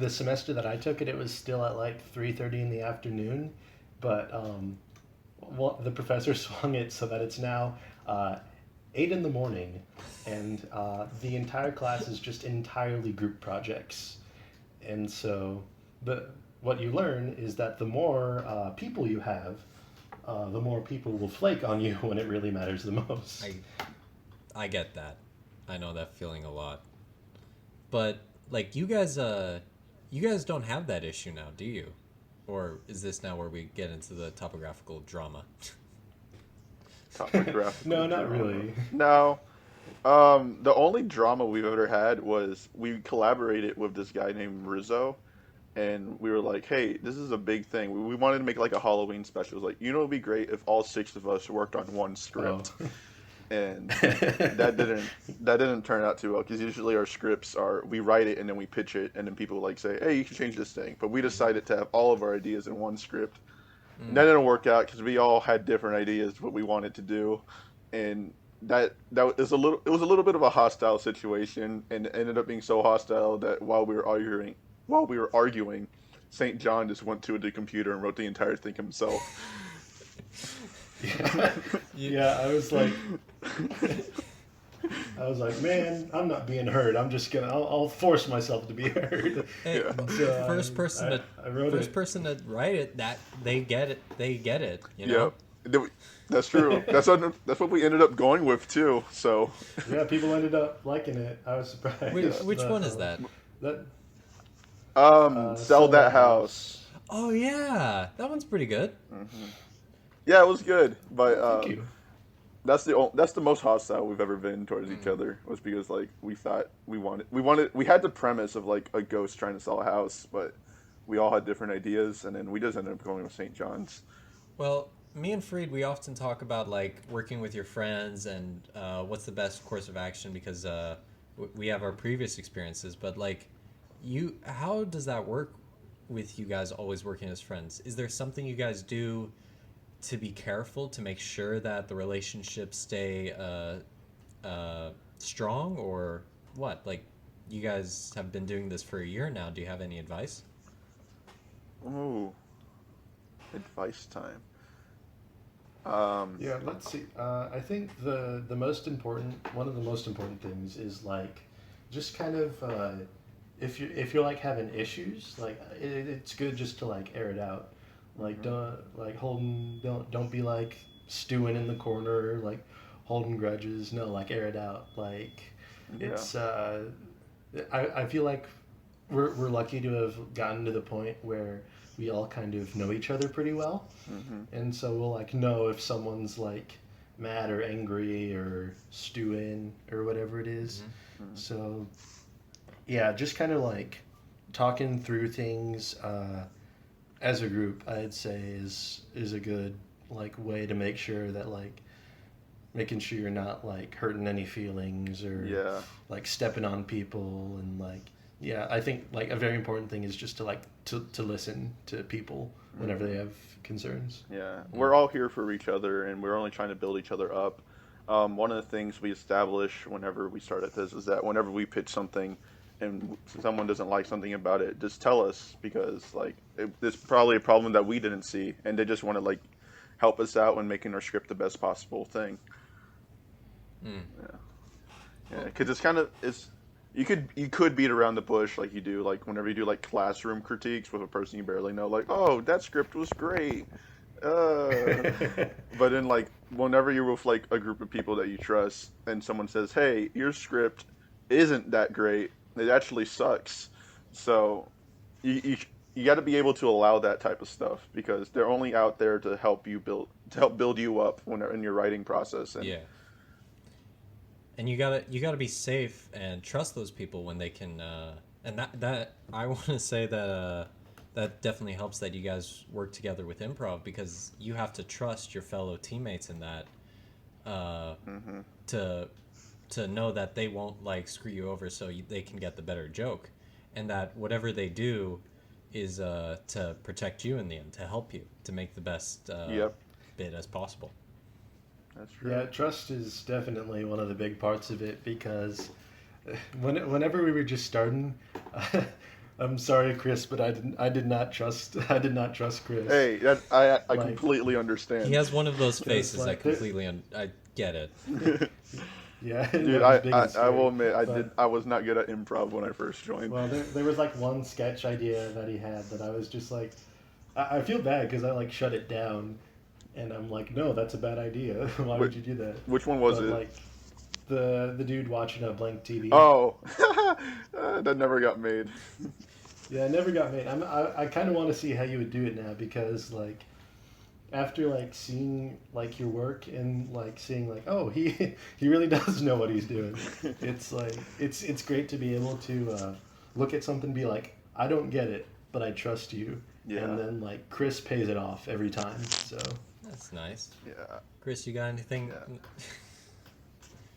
semester that I took it was still at like 3:30 in the afternoon, but the professor swung it so that it's now 8 in the morning, and the entire class is just entirely group projects. And so what you learn is that the more people you have, the more people will flake on you when it really matters the most. I get that. I know that feeling a lot. But like you guys don't have that issue now, do you? Or is this now where we get into the topographical drama? No, not really. No. The only drama we've ever had was we collaborated with this guy named Rizzo, and we were like, hey, this is a big thing. We wanted to make like a Halloween special. It was like, it would be great if all 6 of us worked on one script. Oh. And that didn't turn out too well, because usually our scripts are, we write it and then we pitch it, and then people like say, hey, you can change this thing. But we decided to have all of our ideas in one script. And that didn't work out because we all had different ideas what we wanted to do, and that was a little bit of a hostile situation, and it ended up being so hostile that while we were arguing, St. John just went to the computer and wrote the entire thing himself. Yeah, I was like, man, I'm not being heard. I'm just I'll force myself to be heard. Hey, first person to write it, that they get it. You know? Yeah, that's true. That's what we ended up going with too. So yeah, people ended up liking it. I was surprised. Which one is that? Sell That House. Oh yeah, that one's pretty good. Mm-hmm. Yeah, it was good, but Thank you. That's the most hostile we've ever been towards each other. Was because like we thought we had the premise of like a ghost trying to sell a house, but we all had different ideas, and then we just ended up going with St. John's. Well, me and Freed, we often talk about like working with your friends and what's the best course of action because we have our previous experiences. But like, how does that work with you guys always working as friends? Is there something you guys do to be careful to make sure that the relationships stay strong, or what? Like, you guys have been doing this for a year now. Do you have any advice? Ooh, advice time. Yeah, let's see. I think one of the most important things is like, just kind of, if you're like having issues, like it's good just to like air it out. Like don't be like stewing in the corner, like holding grudges. No, like air it out. Like it's I feel like we're lucky to have gotten to the point where we all kind of know each other pretty well, and so we'll like know if someone's like mad or angry or stewing or whatever it is. So yeah, just kind of like talking through things as a group, I'd say is a good like way to make sure that like making sure you're not like hurting any feelings or like stepping on people, and like I think like a very important thing is just to like to listen to people whenever they have concerns. We're all here for each other, and we're only trying to build each other up. One of the things we establish whenever we start at this is that whenever we pitch something and someone doesn't like something about it, just tell us, because like it's probably a problem that we didn't see, and they just want to like help us out when making our script the best possible thing. Because it's kind of you could beat around the bush like you do like whenever you do like classroom critiques with a person you barely know, like, oh, that script was great, but then like whenever you're with like a group of people that you trust and someone says, hey, your script isn't that great, it actually sucks, so you got to be able to allow that type of stuff, because they're only out there to help build you up when in your writing process. And and you gotta be safe and trust those people when they can. And that I want to say that that definitely helps that you guys work together with improv, because you have to trust your fellow teammates in that to know that they won't like screw you over, so they can get the better joke, and that whatever they do is to protect you in the end, to help you to make the best bit as possible. That's true. Yeah, trust is definitely one of the big parts of it, because whenever we were just starting, I'm sorry, Chris, but I did not trust Chris. Hey, I like, completely understand. He has one of those faces. Like, I get it. Yeah, dude, I will admit I was not good at improv when I first joined. Well, there was like one sketch idea that he had that I was just like, I feel bad because I like shut it down. And I'm like, no, that's a bad idea. Why would you do that? Which one was it? Like, the dude watching a blank TV. Oh, that never got made. Yeah, it never got made. I kind of want to see how you would do it now, because like, after like seeing like your work and like seeing like, oh, he really does know what he's doing. It's like it's great to be able to look at something and be like, I don't get it, but I trust you. Yeah. And then like Chris pays it off every time. So. That's nice. Yeah. Chris, you got anything?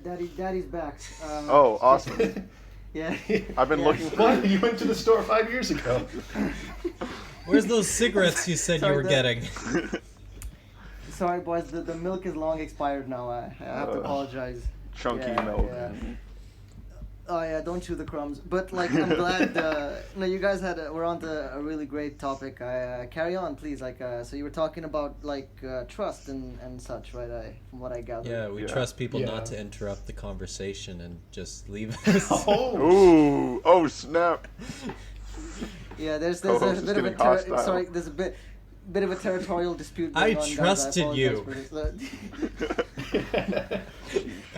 Yeah. Daddy's back. Oh, awesome. Yeah. I've been looking for... What? You went to the store 5 years ago. Where's those cigarettes you said you were getting? Sorry, boys. The milk is long expired now. I have to apologize. Chunky milk. Yeah. Oh yeah, don't chew the crumbs. But like, I'm glad. No, you guys were on to a really great topic. Carry on, please. Like, so you were talking about like trust and such, right? From what I gathered. Yeah, we trust people not to interrupt the conversation and just leave us. Oh snap! Yeah, there's a bit of a there's a bit of a territorial dispute going on. I trusted you.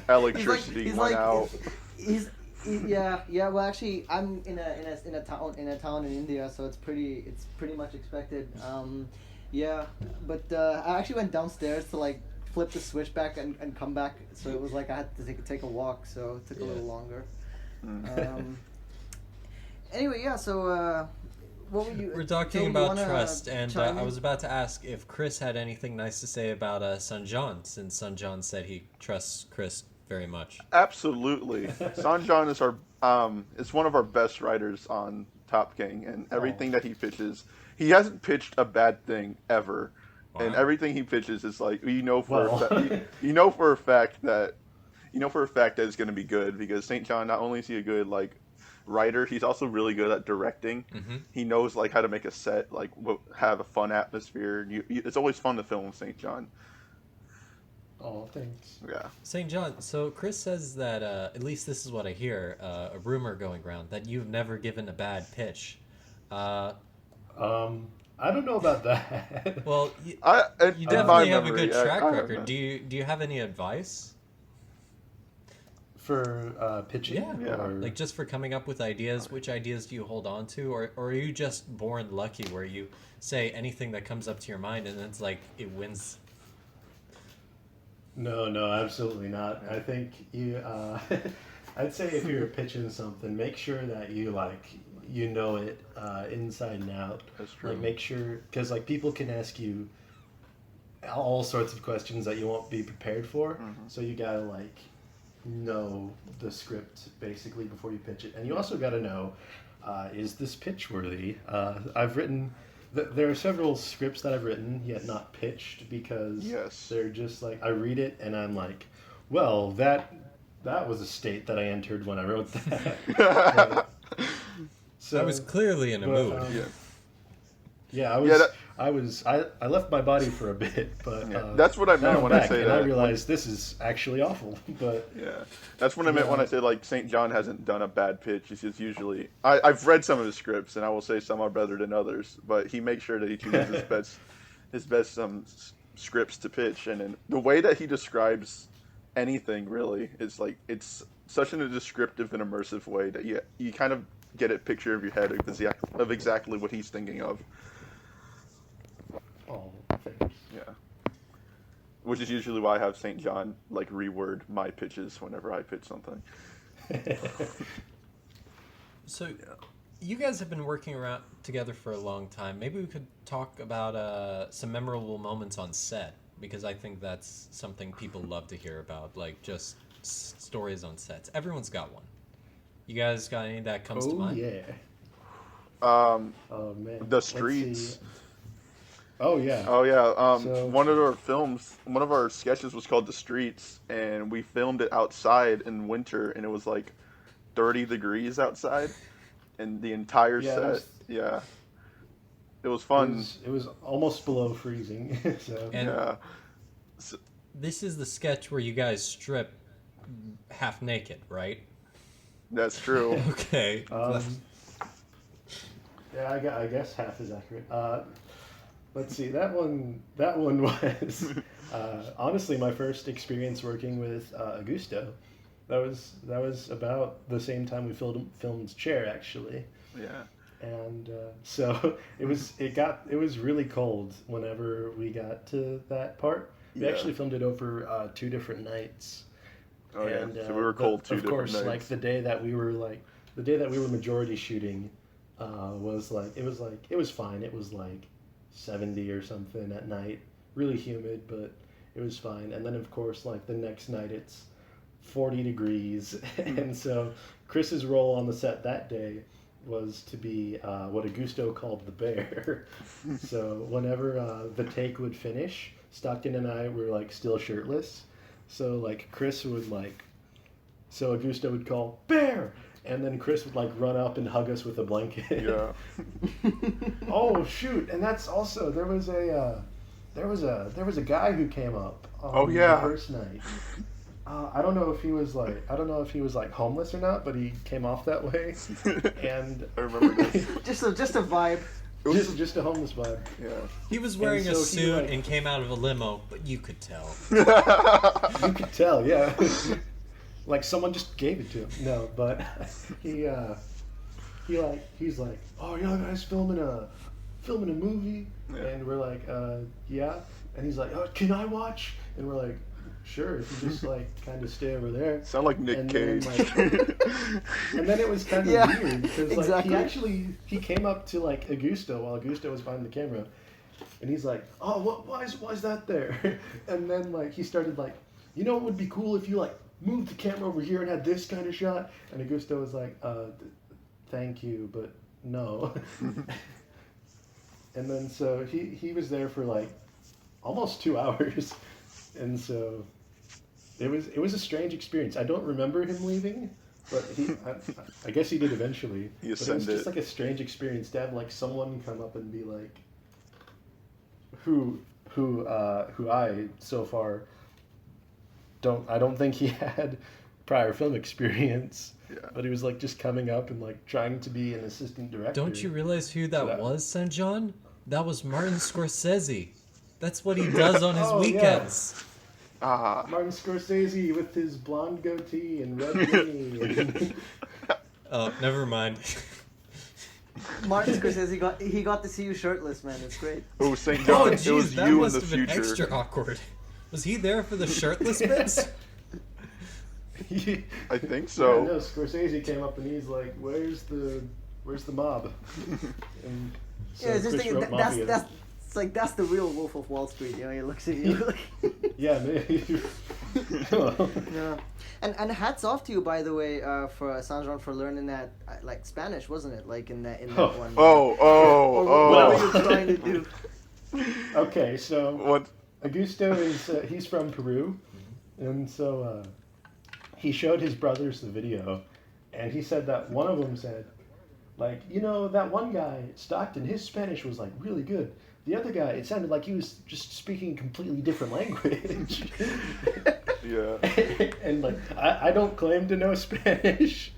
Electricity went out. Yeah. Well, actually, I'm in a town in India, so it's pretty much expected. Yeah, but I actually went downstairs to like flip the switch back and come back, so it was like I had to take a walk, so it took a little longer. Anyway, yeah. So what were you? We're talking Joe, you about wanna trust, and chime I in? was about to ask if Chris had anything nice to say about Sanjan, since Sanjan said he trusts Chris very much. Absolutely. Sanjan is one of our best writers on Top Gang, and everything that he pitches, he hasn't pitched a bad thing ever. And Wow. everything he pitches is like Well. you know for a fact that it's going to be good, because St. John, not only is he a good like writer, he's also really good at directing. Mm-hmm. He knows like how to make a set like have a fun atmosphere. It's always fun to film with St. John. Oh, thanks. Yeah. St. John, so Chris says that, at least this is what I hear, a rumor going around, that you've never given a bad pitch. I don't know about that. Well, you In definitely my have a memory, good track I don't record. know. Do you have any advice? For pitching? Yeah. Or... Like, just for coming up with ideas, which ideas do you hold on to? Or are you just born lucky where you say anything that comes up to your mind and it's like it wins? No, absolutely not. I think you. I'd say if you're pitching something, make sure that you know it inside and out. That's true. Like make sure, because like people can ask you all sorts of questions that you won't be prepared for. Mm-hmm. So you gotta like know the script basically before you pitch it, and you also gotta know, is this pitch worthy? I've written. There are several scripts that I've written yet not pitched because they're just like I read it and I'm like, well, that was a state that I entered when I wrote that. So I was clearly in a mood. Yeah, I left my body for a bit, but that's what I meant when I say that. I realized this is actually awful. But yeah, that's what I meant when I said like St. John hasn't done a bad pitch. He's just usually I've read some of his scripts, and I will say some are better than others. But he makes sure that he chooses his best scripts to pitch, and then the way that he describes anything really is like it's such a descriptive and immersive way that you kind of get a picture of your head of exactly what he's thinking of. oh, thanks. Yeah. Which is usually why I have St. John like reword my pitches whenever I pitch something. So, you guys have been working around together for a long time. Maybe we could talk about some memorable moments on set, because I think that's something people love to hear about, like just stories on sets. Everyone's got one. You guys got any that comes to mind? Yeah. Oh man. The Let's Streetz. see. Oh yeah. Oh yeah. So- one of our sketches was called The Streetz, and we filmed it outside in winter, and it was like 30 degrees outside, and the entire set. Yeah. It was fun. It was almost below freezing. So. And Yeah. this is the sketch where you guys strip half naked, right? That's true. Okay. Yeah, I guess half is accurate. Let's see. That one was honestly my first experience working with Augusto. That was about the same time we filmed Chair, actually. Yeah. And so it was really cold whenever we got to that part. We actually filmed it over 2 different nights. Oh And, yeah. So we were cold 2 of different course, nights. like the day that we were majority shooting, was like it was fine. It was like 70 or something at night, really humid, but it was fine. And then of course, like the next night, it's 40 degrees, and so Chris's role on the set that day was to be what Augusto called the bear. So whenever the take would finish, Stockton and I were like still shirtless. So like Chris would so Augusto would call bear, and then Chris would like run up and hug us with a blanket. Yeah. Oh shoot! And that's also there was a guy who came up on the first night. I don't know if he was like homeless or not, but he came off that way. And I remember this. Just a vibe. just a homeless vibe. Yeah. He was wearing a so he, suit like- and came out of a limo, but you could tell. You could tell, yeah. Like someone just gave it to him. No, but he's like, oh, you guys filming a movie? Yeah. And we're like, yeah. And he's like, oh, can I watch? And we're like, sure, if you just like kind of stay over there. Sound like Nick And Cage. then, and then it was kind of Yeah, weird because exactly. he came up to like Augusto while Augusto was behind the camera, and he's like, "Oh, why is that there?" And then like he started like, "You know, it would be cool if you like moved the camera over here and had this kind of shot." And Augusto was like, "Thank you, but no." And then so he was there for like almost 2 hours, and so it was a strange experience. I don't remember him leaving, but I guess he did eventually. He but it was ascended. just like a strange experience to have like someone come up and be like, who I so far I don't think he had prior film experience. Yeah. But he was like just coming up and like trying to be an assistant director. Don't you realize who that Yeah. was, Sanjon? That was Martin Scorsese. That's what he does on his Oh, yeah. weekends. Ah. Martin Scorsese with his blonde goatee and red beanie. Oh, never mind. Martin Scorsese got to see you shirtless, man. It's great. Oh, St. Oh, John, it jeez, was that you in must the have been future. extra awkward. Was he there for the shirtless bits? I think Yeah, so. no, Scorsese came up and he's like, "Where's the mob?" And so Yeah, it's just Chris thinking wrote Mafia. that's the real Wolf of Wall Street. You know, he looks at you. Like, Yeah, maybe. Well, yeah. And hats off to you, by the way, for Sanjon for learning that like Spanish, wasn't it? Like in that one. Or whatever Oh. you're trying to do. okay, so What? Augusto is he's from Peru, and so he showed his brothers the video, and he said that one of them said, like, you know, that one guy Stockton, his Spanish was like really good. The other guy, it sounded like he was just speaking a completely different language. Yeah. And like I don't claim to know Spanish,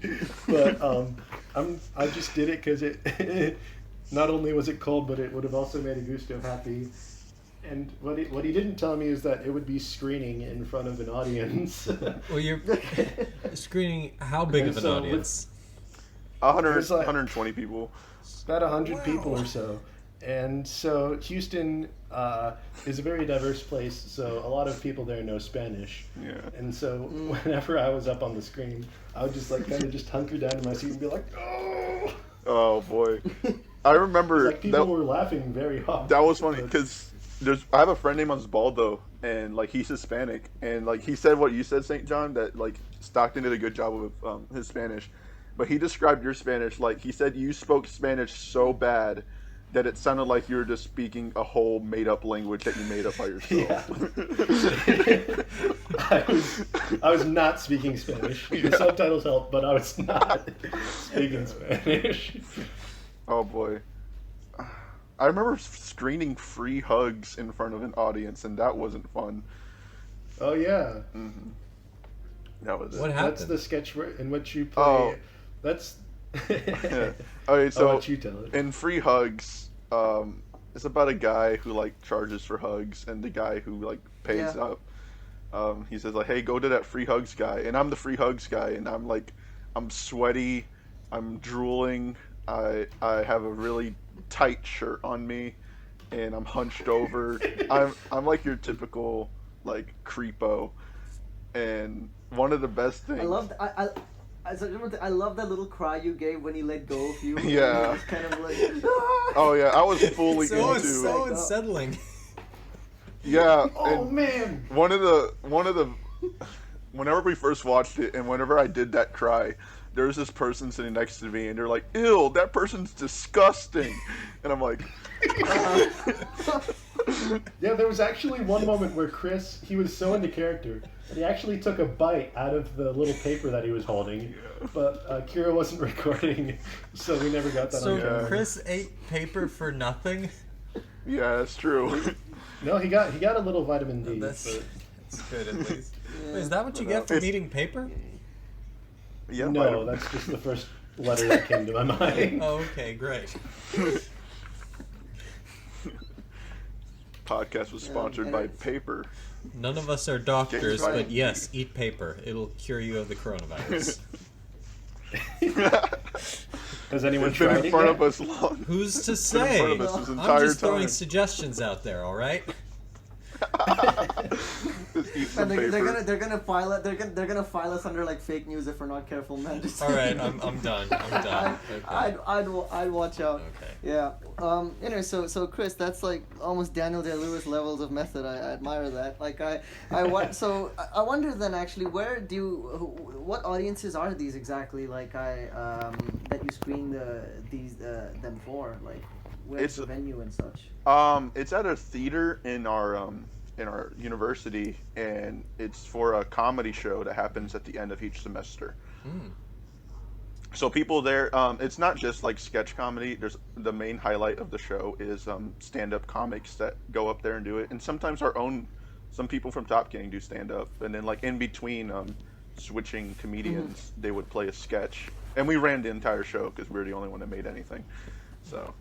but I just did it because it not only was it cold, but it would have also made Augusto happy. And what he didn't tell me is that it would be screening in front of an audience. Well, you're screening how big And of an so audience? 100, There's like- 120 people. About 100 Wow. people or so. And so Houston is a very diverse place, so a lot of people there know Spanish. Yeah. And so whenever I was up on the screen, I would just like kind of just hunker down in my seat and be like, "Oh!" Oh boy. I remember Like people that. were laughing very hard. That was funny But- because I have a friend named Osvaldo, and like he's Hispanic, and like he said what you said, St. John, that like Stockton did a good job with his Spanish, but he described your Spanish like he said you spoke Spanish so bad that it sounded like you were just speaking a whole made-up language that you made up by yourself. I was not speaking Spanish. The subtitles helped, but I was not speaking Spanish. Oh boy. I remember screening free hugs in front of an audience, and that wasn't fun. Oh yeah, That was it. What that's happened? the sketch in which you play. Oh. That's. Okay, I'll so let you tell it. in free hugs, it's about a guy who like charges for hugs, and the guy who like pays Yeah. up. He says like, "Hey, go to that free hugs guy," and I'm the free hugs guy, and I'm like, I'm sweaty, I'm drooling, I have a really tight shirt on me, and I'm hunched over. I'm like your typical like creepo, and one of the best things. I love I love that little cry you gave when he let go of you. Yeah. It was kind of like. Oh yeah, I was fully So into. so unsettling. Yeah. Oh and man! One of the whenever we first watched it, and whenever I did that cry, there was this person sitting next to me, and they're like, "Ew, that person's disgusting," and I'm like, Yeah, there was actually one moment where Chris, he was so into character, that he actually took a bite out of the little paper that he was holding, but Kira wasn't recording, so we never got that So on camera. Chris ate paper for nothing. "Yeah, that's true." No, he got a little vitamin D. That's but good at least. Wait, is that what you get for It's- eating paper? Yeah. no, that's just the first letter that came to my mind. Oh, okay, great. Podcast was sponsored by paper. None of us are doctors, James but Biden. yes, eat paper. It'll cure you of the coronavirus. Has anyone It's been tried in it front yet? of us long. Who's to Been in say? front of us this I'm entire just throwing time. suggestions out there, all right? eat some Man, paper. they're gonna file it. They're gonna file us under like fake news if we're not careful, man. Just All right, I'm done. I'm done. Okay. I'd watch out. Okay. Yeah. Anyway, so Chris, that's like almost Daniel Day-Lewis levels of method. I admire that. Like I wonder then actually what audiences are these exactly? Like that you screen them for? Like where's the venue and such? It's at a theater in our university, and it's for a comedy show that happens at the end of each semester. So people there, it's not just like sketch comedy. There's the main highlight of the show is stand-up comics that go up there and do it, and sometimes some people from Top Gang do stand-up, and then like in between switching comedians, they would play a sketch, and we ran the entire show because we were the only one that made anything. So.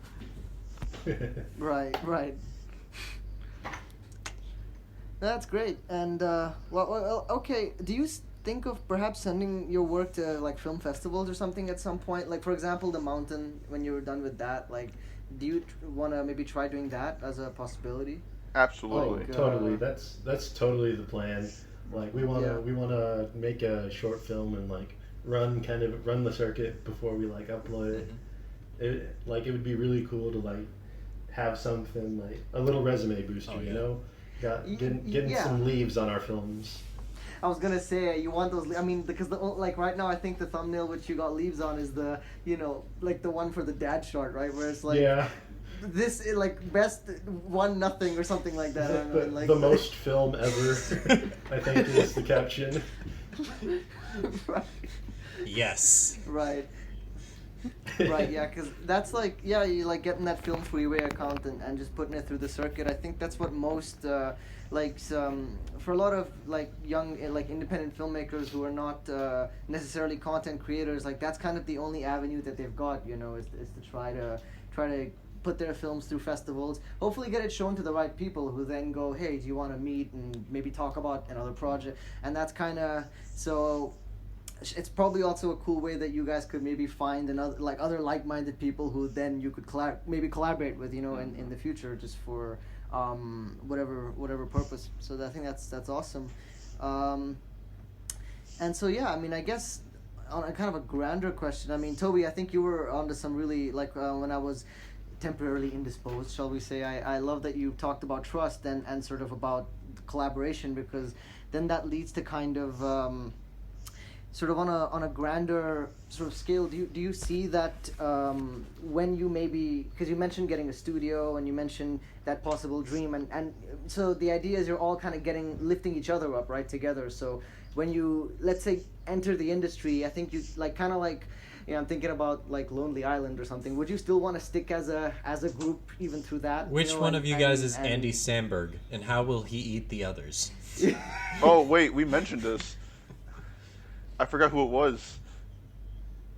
Right. That's great. And well, okay. Do you think of perhaps sending your work to like film festivals or something at some point? Like for example, The Mountain. When you were done with that, like, do you want to maybe try doing that as a possibility? Absolutely. Oh, totally. That's totally the plan. Like we wanna make a short film and like run the circuit before we like upload it. It would be really cool to like have something like a little resume booster, you know, getting some leaves on our films. I was gonna say you want those. I mean, because like right now, I think the thumbnail which you got leaves on is the like the one for the dad short, right? Where it's like this like best 1-0 or something like that. I don't know, like the most film ever. I think is the caption. Right. Yes. Right. Right, yeah, because that's like, yeah, you like getting that Film Freeway account and just putting it through the circuit. I think that's what most for a lot of like young like independent filmmakers who are not necessarily content creators, like that's kind of the only avenue that they've got, is to try to put their films through festivals, hopefully get it shown to the right people who then go, hey, do you want to meet and maybe talk about another project? And that's kind of so. It's probably also a cool way that you guys could maybe find other like-minded people who then you could collaborate with, in the future, just for whatever purpose. So I think that's awesome. And so yeah, I mean, I guess on a kind of a grander question, I mean, Toby, I think you were onto some really when I was temporarily indisposed, shall we say. I love that you talked about trust and sort of about collaboration, because then that leads to kind of sort of on a grander sort of scale. Do you see that when you maybe, because you mentioned getting a studio and you mentioned that possible dream, and so the idea is you're all kind of lifting each other up, right, together. So when you, let's say, enter the industry, I think you I'm thinking about like Lonely Island or something. Would you still want to stick as a group even through that? Which one of you guys is Andy Samberg, and how will he eat the others? Oh wait, we mentioned this. I forgot who it was.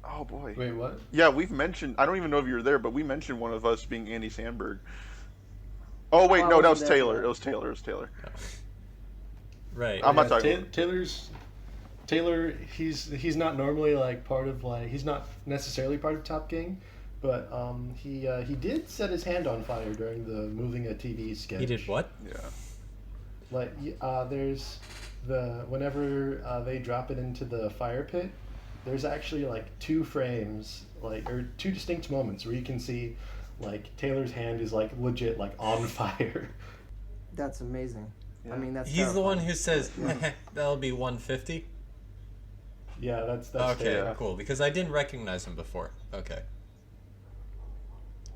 Oh boy. Wait, what? Yeah, we've mentioned. I don't even know if you were there, but we mentioned one of us being Andy Samberg. Oh wait, no, that was Taylor. It was Taylor. Right. I'm not talking. Taylor. He's not normally like part of he's not necessarily part of Top Gang, but he did set his hand on fire during the moving a TV sketch. He did what? Yeah. Like there's whenever they drop it into the fire pit, there's actually like 2 frames, or 2 distinct moments where you can see like Taylor's hand is like legit like on fire. That's amazing. Yeah. I mean, that's he's terrifying. The one who says that'll be 150. Yeah, that's okay. Taylor. Cool, because I didn't recognize him before. Okay.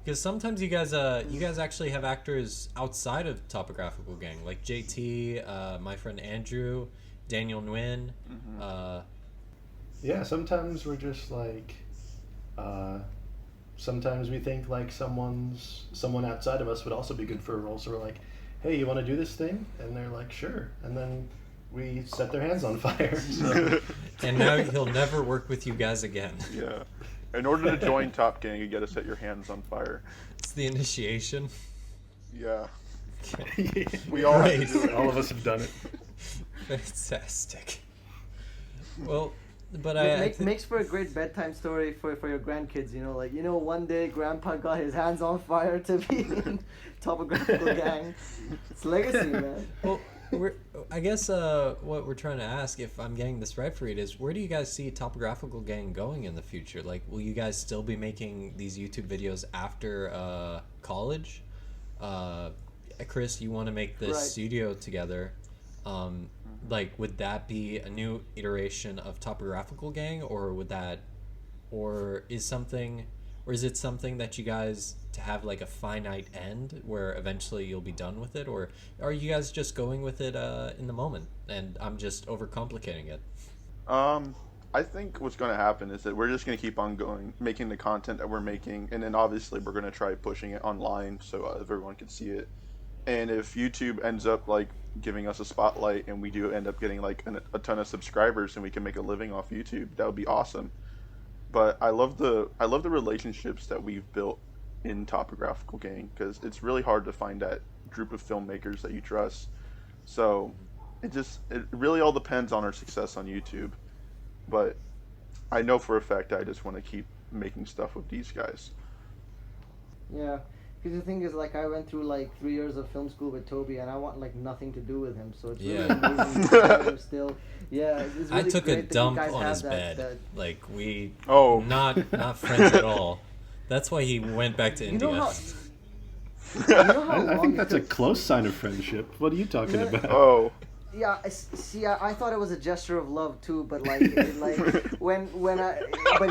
Because sometimes you guys actually have actors outside of Topographical Gang, like JT, my friend Andrew, Daniel Nguyen. Yeah, sometimes we're just like, sometimes we think like someone outside of us would also be good for a role. So we're like, hey, you want to do this thing? And they're like, sure. And then we set their hands on fire. So. And now he'll never work with you guys again. Yeah. In order to join Top Gang, you got to set your hands on fire. It's the initiation. Yeah. Okay. We all have to do it. All of us have done it. Fantastic. Well, but makes for a great bedtime story for your grandkids. One day Grandpa got his hands on fire to be in Topographical Gang. It's legacy, man. Well, I guess what we're trying to ask, if I'm getting this right for you, is where do you guys see Topographical Gang going in the future? Like, will you guys still be making these YouTube videos after college? Chris, you want to make this Right. studio together. Like, would that be a new iteration of Topographical Gang, or is it something that you guys to have like a finite end where eventually you'll be done with it, or are you guys just going with it in the moment and I'm just overcomplicating it? I think what's going to happen is that we're just going to keep on going, making the content that we're making, and then obviously we're going to try pushing it online so everyone can see it. And if YouTube ends up like giving us a spotlight and we do end up getting like a ton of subscribers and we can make a living off YouTube, that would be awesome. But I love the relationships that we've built in Topographical Gang, because it's really hard to find that group of filmmakers that you trust. So it really all depends on our success on YouTube. But I know for a fact I just want to keep making stuff with these guys. Yeah, because the thing is, like, I went through like 3 years of film school with Toby, and I want like nothing to do with him. So it's really amazing to have him still. Yeah, it's really I took a great that you dump guys on have his that- bed. Like, we not friends at all. That's why he went back to You India. know how? You know how I long think it that's a took- close sign of friendship. What are you talking about? Oh, Yeah, see, I thought it was a gesture of love too, but like, but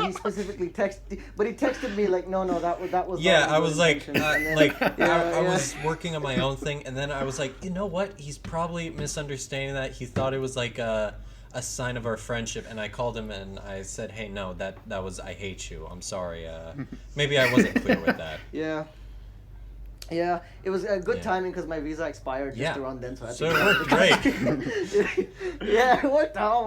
he specifically texted me like, no, that was. Yeah, not I was like, intention. And then- I was working on my own thing, and then I was like, you know what? He's probably misunderstanding that. He thought it was like a sign of our friendship, and I called him and I said, hey, no, that was I hate you. I'm sorry. Maybe I wasn't clear with that. Yeah. Yeah, it was good Yeah. timing because my visa expired just Yeah. around then, so I had So to it worked great. Yeah, it worked out.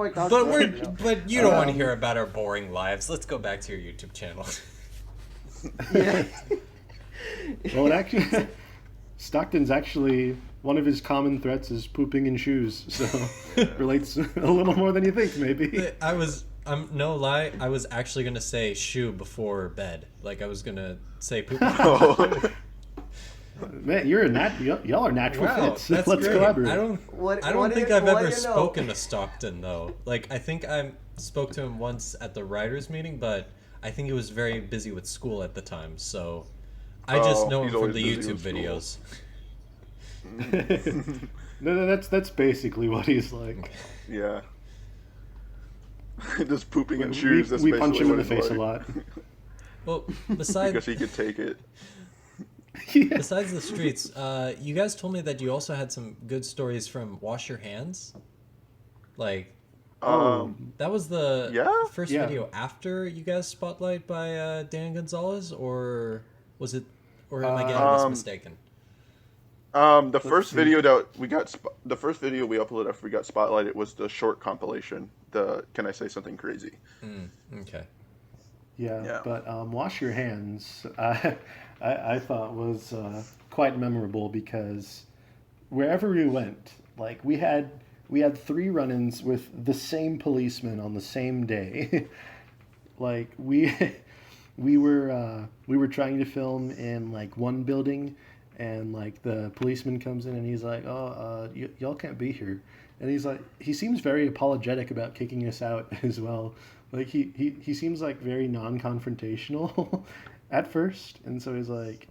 But you don't want to hear about our boring lives. Let's go back to your YouTube channel. Yeah. Well, it actually, Stockton's actually, one of his common threats is pooping in shoes, so relates a little more than you think, maybe. No lie, I was actually gonna say shoe before bed. Like, I was gonna say poop. Man, y'all are natural Wow, fits. that's Let's great. collaborate. I don't What think do I've you ever know? spoken to Stockton though. Like, I think I spoke to him once at the writers' meeting, but I think he was very busy with school at the time. So I just know him he's from always the busy YouTube with videos. No, that's basically what he's like. yeah. Just pooping in shoes. That's We basically punch him in what the it's face a like. lot. Well, Because besides he could take it. besides the streets, you guys told me that you also had some good stories from Wash Your Hands. Like, that was the first Yeah. video after you guys spotlight by Dan Gonzalez, or was it? Or am I getting this mistaken? The first video that we got, the first video we uploaded after we got spotlighted was the short compilation. The Can I Say Something Crazy? Okay. Yeah, but Wash Your Hands, I thought was quite memorable because wherever we went, like we had 3 run-ins with the same policeman on the same day. Like we were trying to film in like one building, and like the policeman comes in and he's like, y'all can't be here. And he's like, he seems very apologetic about kicking us out as well. Like he seems like very non-confrontational at first, and so he's like,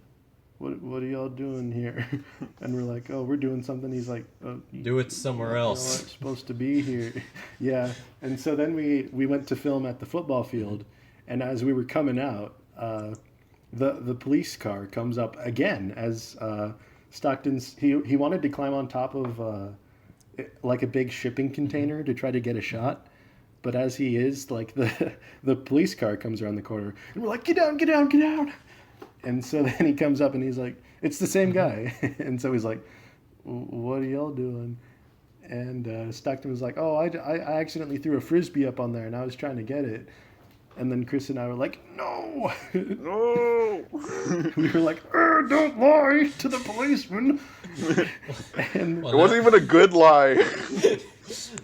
"What are y'all doing here?" And we're like, "Oh, we're doing something." He's like, Do it somewhere "You else." aren't supposed to be here." Yeah, and so then we went to film at the football field, and as we were coming out, the police car comes up again as Stockton's. He wanted to climb on top of like a big shipping container to try to get a shot. But as he is, like the police car comes around the corner, and we're like, get down. And so then he comes up and he's like, it's the same guy. And so he's like, what are y'all doing? And Stockton was like, oh, I accidentally threw a Frisbee up on there and I was trying to get it. And then Chris and I were like, no. No! We were like, don't lie to the policeman. And It wasn't even a good lie.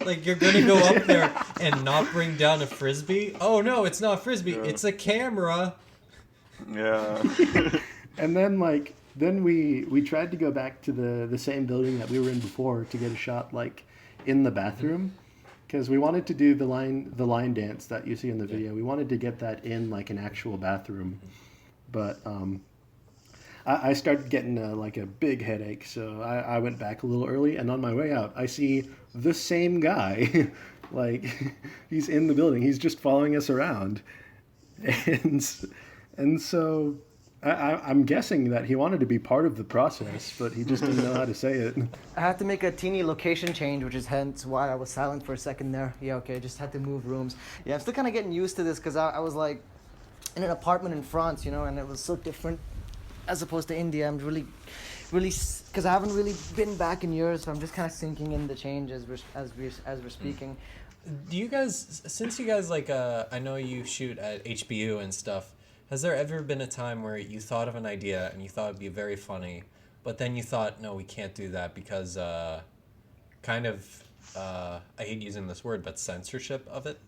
Like, you're gonna go up there and not bring down a frisbee? Oh no, it's not a frisbee, it's a camera. Yeah. And then like then we tried to go back to the same building that we were in before to get a shot like in the bathroom, because we wanted to do the line dance that you see in the video. We wanted to get that in like an actual bathroom, but I started getting like a big headache, so I went back a little early. And on my way out, I see the same guy, like he's in the building. He's just following us around, and so. I'm guessing that he wanted to be part of the process, but he just didn't know how to say it. I had to make a teeny location change, which is hence why I was silent for a second there. Yeah, okay, just had to move rooms. Yeah, I'm still kind of getting used to this because I was like in an apartment in France, you know, and it was so different as opposed to India. I'm really, because I haven't really been back in years, so I'm just kind of sinking in the change as we're speaking. Do you guys, since you guys like, I know you shoot at HBU and stuff, has there ever been a time where you thought of an idea and you thought it'd be very funny, but then you thought, no, we can't do that because kind of, I hate using this word, but censorship of it?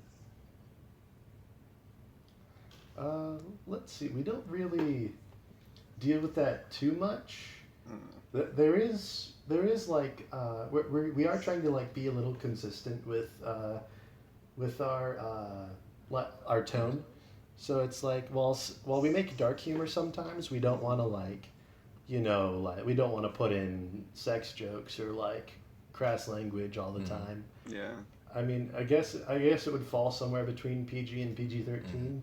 Let's see. We don't really deal with that too much. There is like we are trying to like be a little consistent with our tone. So it's like, while we make dark humor sometimes, we don't want to like, you know, like we don't want to put in sex jokes or like crass language all the time. Yeah. I mean, I guess it would fall somewhere between PG and PG-13,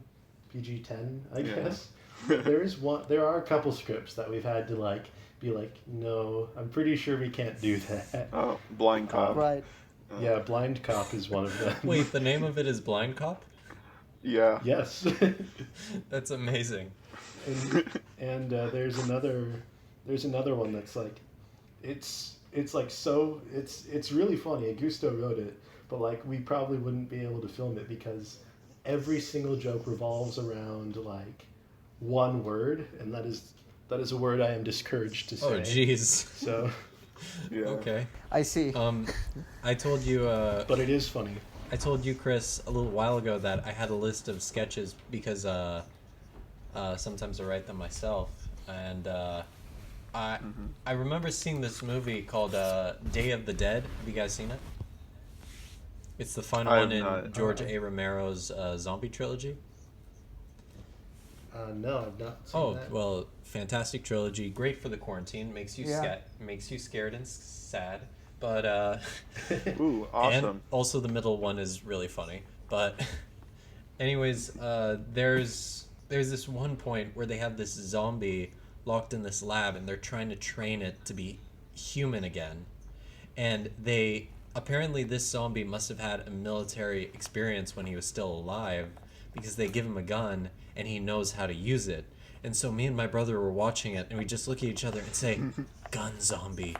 PG-10, I guess. There are a couple scripts that we've had to like be like, no, I'm pretty sure we can't do that. Oh, Blind Cop. Right. Yeah, Blind Cop is one of them. Wait, the name of it is Blind Cop? Yeah. Yes. That's amazing. And there's another one that's like, it's like so it's really funny. Augusto wrote it, but like we probably wouldn't be able to film it because every single joke revolves around like one word, and that is a word I am discouraged to say. Oh, jeez. So. Yeah. Okay. I see. I told you. But it is funny. I told you, Chris, a little while ago that I had a list of sketches because sometimes I write them myself, and I remember seeing this movie called Day of the Dead. Have you guys seen it? It's the final one in George A. Romero's zombie trilogy. No, I've not seen that. Oh, well, fantastic trilogy. Great for the quarantine. Makes you scared and sad. But Ooh, awesome. And also the middle one is really funny. But anyways, there's this one point where they have this zombie locked in this lab and they're trying to train it to be human again. And apparently this zombie must have had a military experience when he was still alive, because they give him a gun and he knows how to use it. And so me and my brother were watching it and we just look at each other and say, "Gun zombie.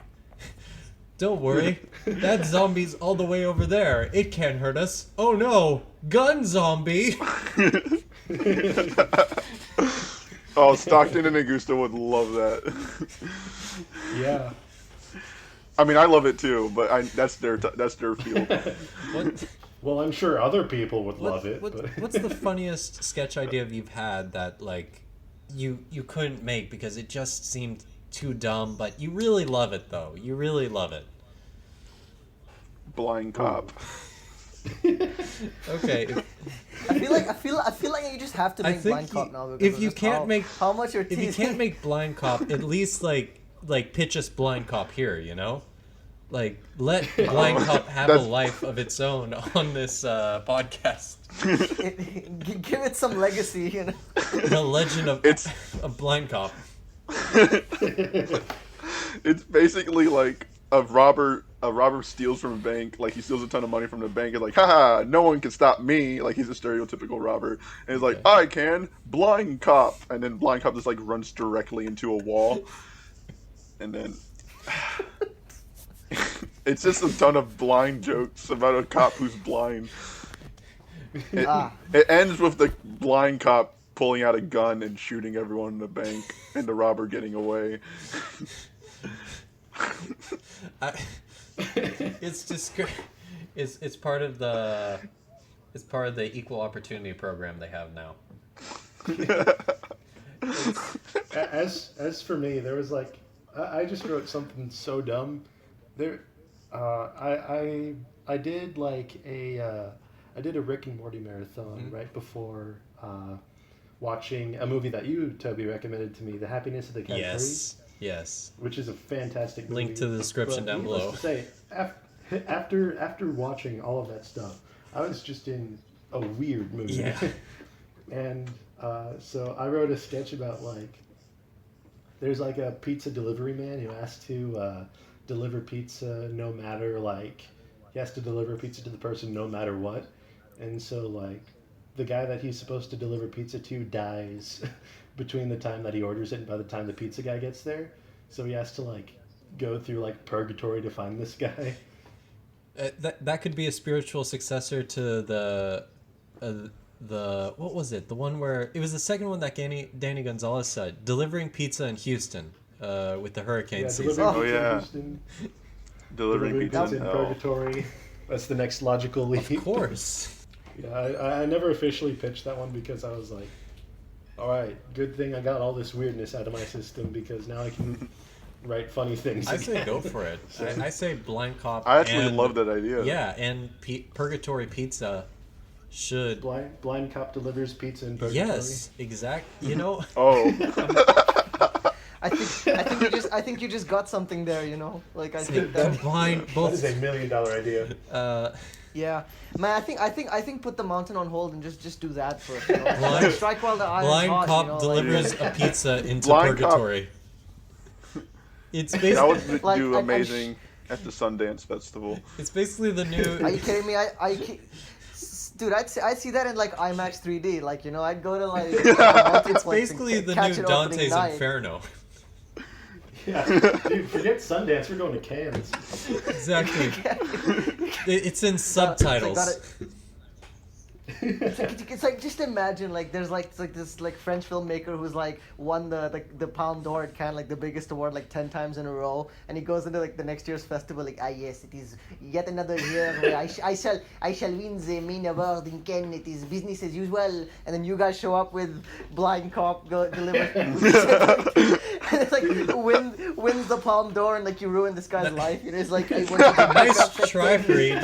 Don't worry, that zombie's all the way over there. It can't hurt us. Oh no, gun zombie." Oh, Stockton and Augusta would love that. Yeah. I mean, I love it too, but that's their field. What? Well, I'm sure other people would love it. What's the funniest sketch idea you've had that like you couldn't make because it just seemed too dumb, but you really love it though? You really love it. Blind Cop. Okay. I feel like you just have to make Blind Cop now. If you can't make how much you're if you can't make Blind Cop, at least like pitch us Blind Cop here, you know? Like, let Blind Cop have a life of its own on this podcast. Give it some legacy, you know. The legend of Blind Cop. It's basically like a robber steals from a bank, like he steals a ton of money from the bank and like, haha, no one can stop me. Like he's a stereotypical robber. And he's like, I can, Blind Cop. And then Blind Cop just like runs directly into a wall. And then it's just a ton of blind jokes about a cop who's blind. It ends with the blind cop pulling out a gun and shooting everyone in the bank and the robber getting away. It's just it's part of the equal opportunity program they have now. as for me, there was like I just wrote something so dumb. There, I did like I did a Rick and Morty marathon right before watching a movie that you, Toby, recommended to me, The Happiness of the Katakuris. Yes. Which is a fantastic movie. Link to the description down below. To say, after watching all of that stuff, I was just in a weird mood. Yeah. And so I wrote a sketch about there's like a pizza delivery man who has to deliver pizza no matter he has to deliver pizza to the person no matter what. And so the guy that he's supposed to deliver pizza to dies between the time that he orders it and by the time the pizza guy gets there. So he has to go through purgatory to find this guy. That could be a spiritual successor to the what was it? The one where it was the second one that Danny Gonzalez said, delivering pizza in Houston with the hurricane season. Oh yeah, delivering pizza in purgatory. That's the next logical leap. Of course. Yeah, I never officially pitched that one because I was like, all right, good thing I got all this weirdness out of my system because now I can write funny things. I say go for it. I say Blind Cop. I actually love that idea. Yeah, and Purgatory Pizza should. Blind Cop delivers pizza in purgatory. Yes, exactly. You know. Oh. I think you just got something there. I think that. Both. That is $1 million idea. Yeah, man. I think put the mountain on hold and just do that first. Strike while the iron's Blind hot. Cop delivers a pizza into Blind purgatory. It's That basically would do amazing at the Sundance Festival. it's basically the new. Are you kidding me? Dude, I'd see that in IMAX 3D. I'd go to It's basically the new Dante's Inferno. Yeah, dude, forget Sundance. We're going to Cannes. Exactly. It's in subtitles. It's just imagine there's this French filmmaker who's won the Palme d'Or at Cannes, the biggest award 10 times in a row, and he goes into the next year's festival yes, it is yet another year where I shall win the main award in Cannes. It is business as usual, and then you guys show up with Blind Cop deliver and it's wins the Palme d'Or and you ruin this guy's life. It's Nice try, Fareed.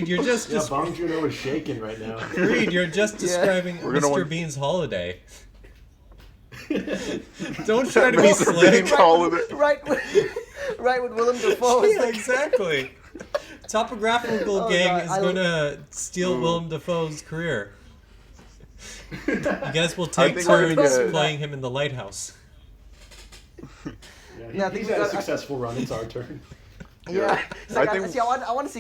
You're just Bong Joon-ho is shaking right now. Fareed, you're just describing Mr. Bean's holiday. Don't try to be slick. Right with Willem Dafoe. Yeah, exactly. Topographical Gang is going to steal Willem Dafoe's career. You guys will take turns playing him in the lighthouse. Yeah, he's had a successful run. It's our turn. Yeah, I want to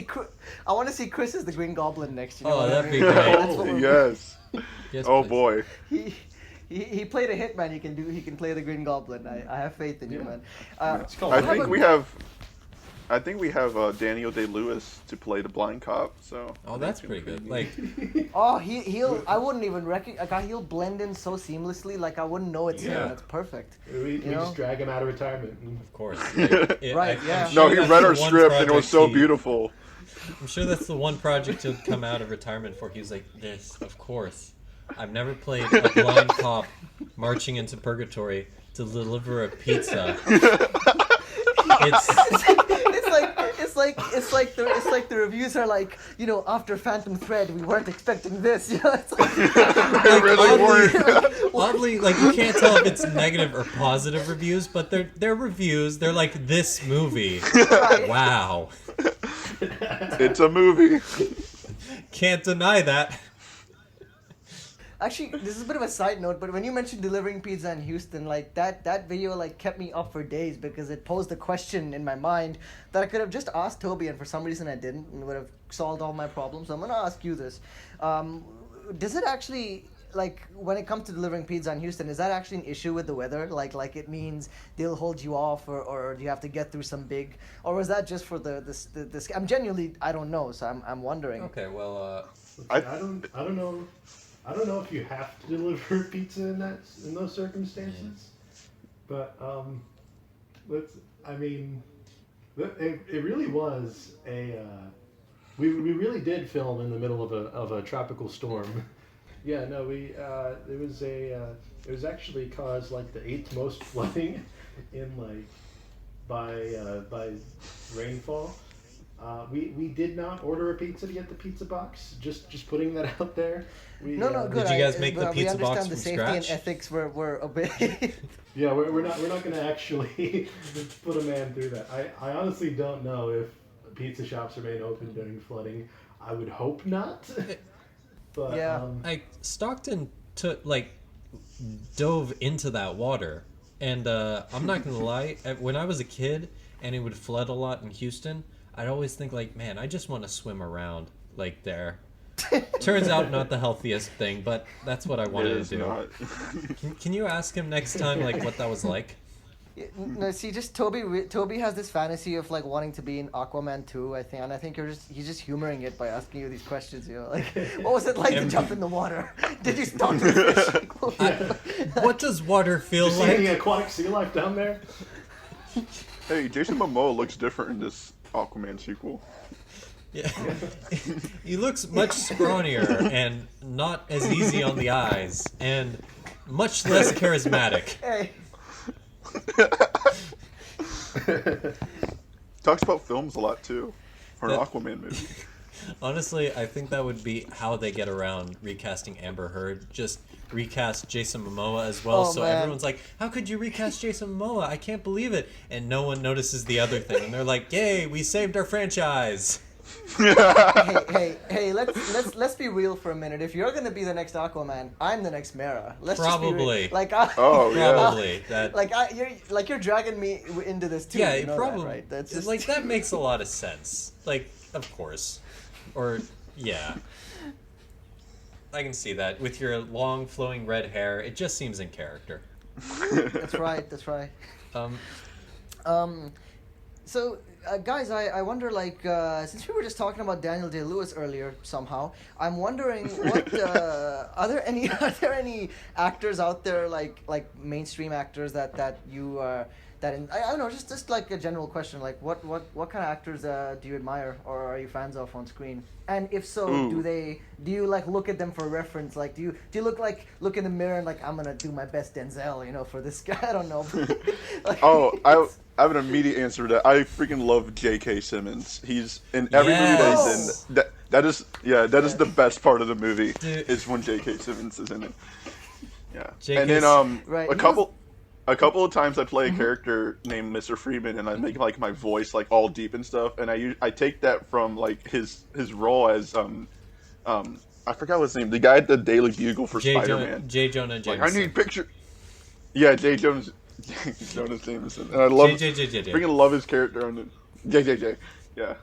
see Chris as the Green Goblin next. That'd be great. Yes. Yes, oh please. boy. He played a hitman. He can play the Green Goblin. I have faith in you, man. I think we have Daniel Day-Lewis to play the Blind Cop. So. Oh, that's pretty good. I wouldn't even recognize. He'll blend in so seamlessly. I wouldn't know it's him. That's perfect. We just drag him out of retirement. Of course. Right. Yeah. No, he read our script and it was so beautiful. I'm sure that's the one project he'll come out of retirement for. He's like, this, of course. I've never played a blind cop marching into purgatory to deliver a pizza. It's like the reviews are after Phantom Thread we weren't expecting this. It's oddly, you can't tell if it's negative or positive reviews, but they're reviews. They're like, this movie. Right. Wow. It's a movie. Can't deny that. Actually, this is a bit of a side note, but when you mentioned delivering pizza in Houston, that video kept me up for days because it posed a question in my mind that I could have just asked Toby, and for some reason I didn't, and would have solved all my problems. So I'm gonna ask you this: does it actually when it comes to delivering pizza in Houston, is that actually an issue with the weather? Like it means they'll hold you off, or do you have to get through some big, or was that just for this? I'm genuinely I don't know, so I'm wondering. Okay, well, I don't know. I don't know if you have to deliver pizza in those circumstances, but it really was a we really did film in the middle of a tropical storm, Yeah, no, it was actually caused like the eighth most flooding in like by rainfall. We did not order a pizza to get the pizza box. Just putting that out there. No, good. Did you guys make the pizza box from scratch? We understand the safety scratch? and ethics were a bit. Yeah, we're not going to actually put a man through that. I honestly don't know if pizza shops remain open during flooding. I would hope not. But Yeah. Like Stockton dove into that water, and I'm not gonna lie. When I was a kid and it would flood a lot in Houston, I'd always think like, man, I just want to swim around like there. Turns out not the healthiest thing, but that's what I wanted to do. Not. Can you ask him next time like what that was like? No, see, just Toby has this fantasy of like wanting to be in Aquaman 2, I think, and I think he's just humoring it by asking you these questions. You know, like, what was it like to jump in the water? Did you talk to the fish? What does water feel you see like? any aquatic sea life down there? Hey, Jason Momoa looks different in this Aquaman sequel. Yeah. He looks much scrawnier and not as easy on the eyes and much less charismatic. Hey. Talks about films a lot too, for an That- Aquaman movie. Honestly, I think that would be how they get around recasting Amber Heard. Just recast Jason Momoa as well. Oh, So man. everyone's like, how could you recast Jason Momoa? I can't believe it. And no one notices the other thing. And they're like, yay, we saved our franchise. hey, let's be real for a minute. If you're gonna be the next Aquaman, I'm the next Mera. Let's Probably. just be real. Oh, yeah. Probably. That. You're dragging me into this too. Yeah, you know probably. that, right? That's just Like, that makes a lot of sense. Like, of course. Or, yeah. I can see that. With your long, flowing red hair, it just seems in character. That's right. So, guys, I wonder, like, since we were just talking about Daniel Day-Lewis earlier, somehow, I'm wondering what are there any actors out there, like mainstream actors that you I don't know, just like a general question, like what kind of actors do you admire or are you fans of on screen? And if so, Ooh. do you like look at them for reference? Like, do you look in the mirror and like, I'm gonna do my best Denzel, you know, for this guy? I don't know. Like, I have an immediate answer to that. I freaking love J K Simmons. He's in every movie that he's in. That is the best part of the movie. Dude. Is when J K Simmons is in it. Yeah. J.K. And then Right. a couple of times I play a character named Mr. Freeman, and I make like my voice like all deep and stuff, and I take that from like his role as I forgot his name, the guy at the Daily Bugle for Spider-Man. J. Jonah Like, Jameson. I need picture. Yeah, J. Jonas Jameson, and I love J. freaking love his character on the JJJ. Yeah.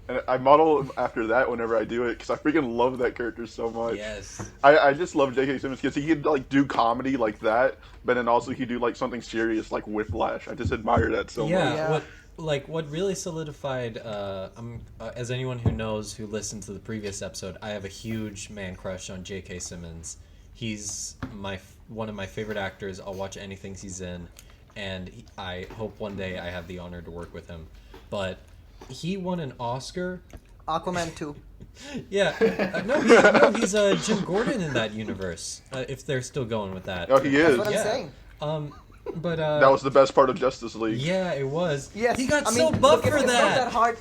And I model him after that whenever I do it because I freaking love that character so much. Yes. I just love J.K. Simmons because he could like do comedy like that, but then also he could do like something serious like Whiplash. I just admire that so much. Yeah. What really solidified? As anyone who knows who listened to the previous episode, I have a huge man crush on J K Simmons. He's one of my favorite actors. I'll watch anything he's in, and I hope one day I have the honor to work with him. But he won an Oscar. Aquaman 2. Yeah, he's Jim Gordon in that universe. If they're still going with that. Oh, he is. That's what I'm Yeah. saying. But That was the best part of Justice League. yeah, it was. Yes, he got I so mean, buff look, for it's that. not that hard.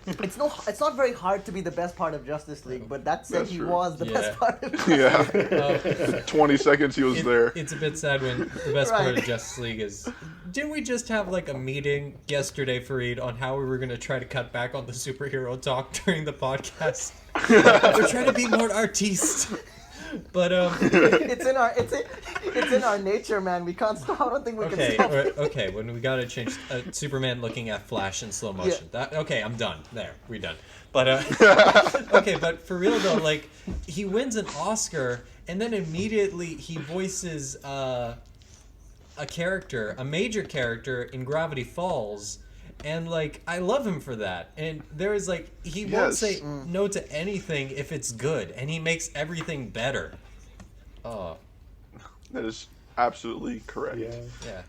It's not very hard to be the best part of Justice League, but that said, That's he true. was the Yeah. best part of Yeah. 20 seconds he was there. It's a bit sad when the best part Right. of Justice League is. Didn't we just have like a meeting yesterday, Fareed, on how we were going to try to cut back on the superhero talk during the podcast? We're trying to be more artiste. But it's in our nature, man. We can't stop. I don't think we okay, can stop. okay. When we gotta change Superman looking at Flash in slow motion. Okay, I'm done. There, we're done. But okay, but for real though, like he wins an Oscar and then immediately he voices a major character in Gravity Falls. And like I love him for that. And there is like he won't say no to anything if it's good, and he makes everything better. Oh, That is absolutely correct. Yeah. yeah,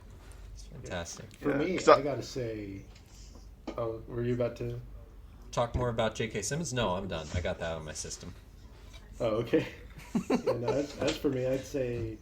it's fantastic. For Yeah, me, 'cause I gotta say. Oh, were you about to? Talk more about J.K. Simmons? No, I'm done. I got that on my system. Oh, okay. And as for me, I'd say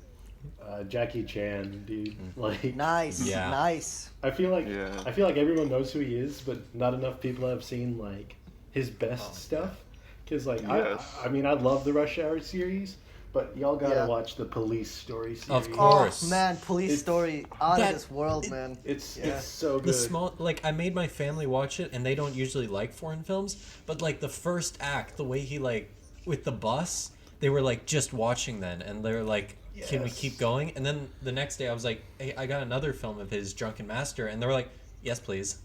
Jackie Chan, dude. Like, Nice, Yeah. nice. I feel like Yeah. everyone knows who he is, but not enough people have seen like his best stuff. Because like Yes. I mean I love the Rush Hour series, but y'all gotta Yeah. watch the Police Story series. Of course. Oh man, Police It's- Story out that- of this world, man. It's Yeah. so good. The small, like, I made my family watch it, and they don't usually like foreign films, but like the first act, the way he like with the bus, they were like just watching then, and they're like, "Can we Yes. keep going?" And then the next day, I was like, "Hey, I got another film of his, Drunken Master," and they were like, "Yes, please,"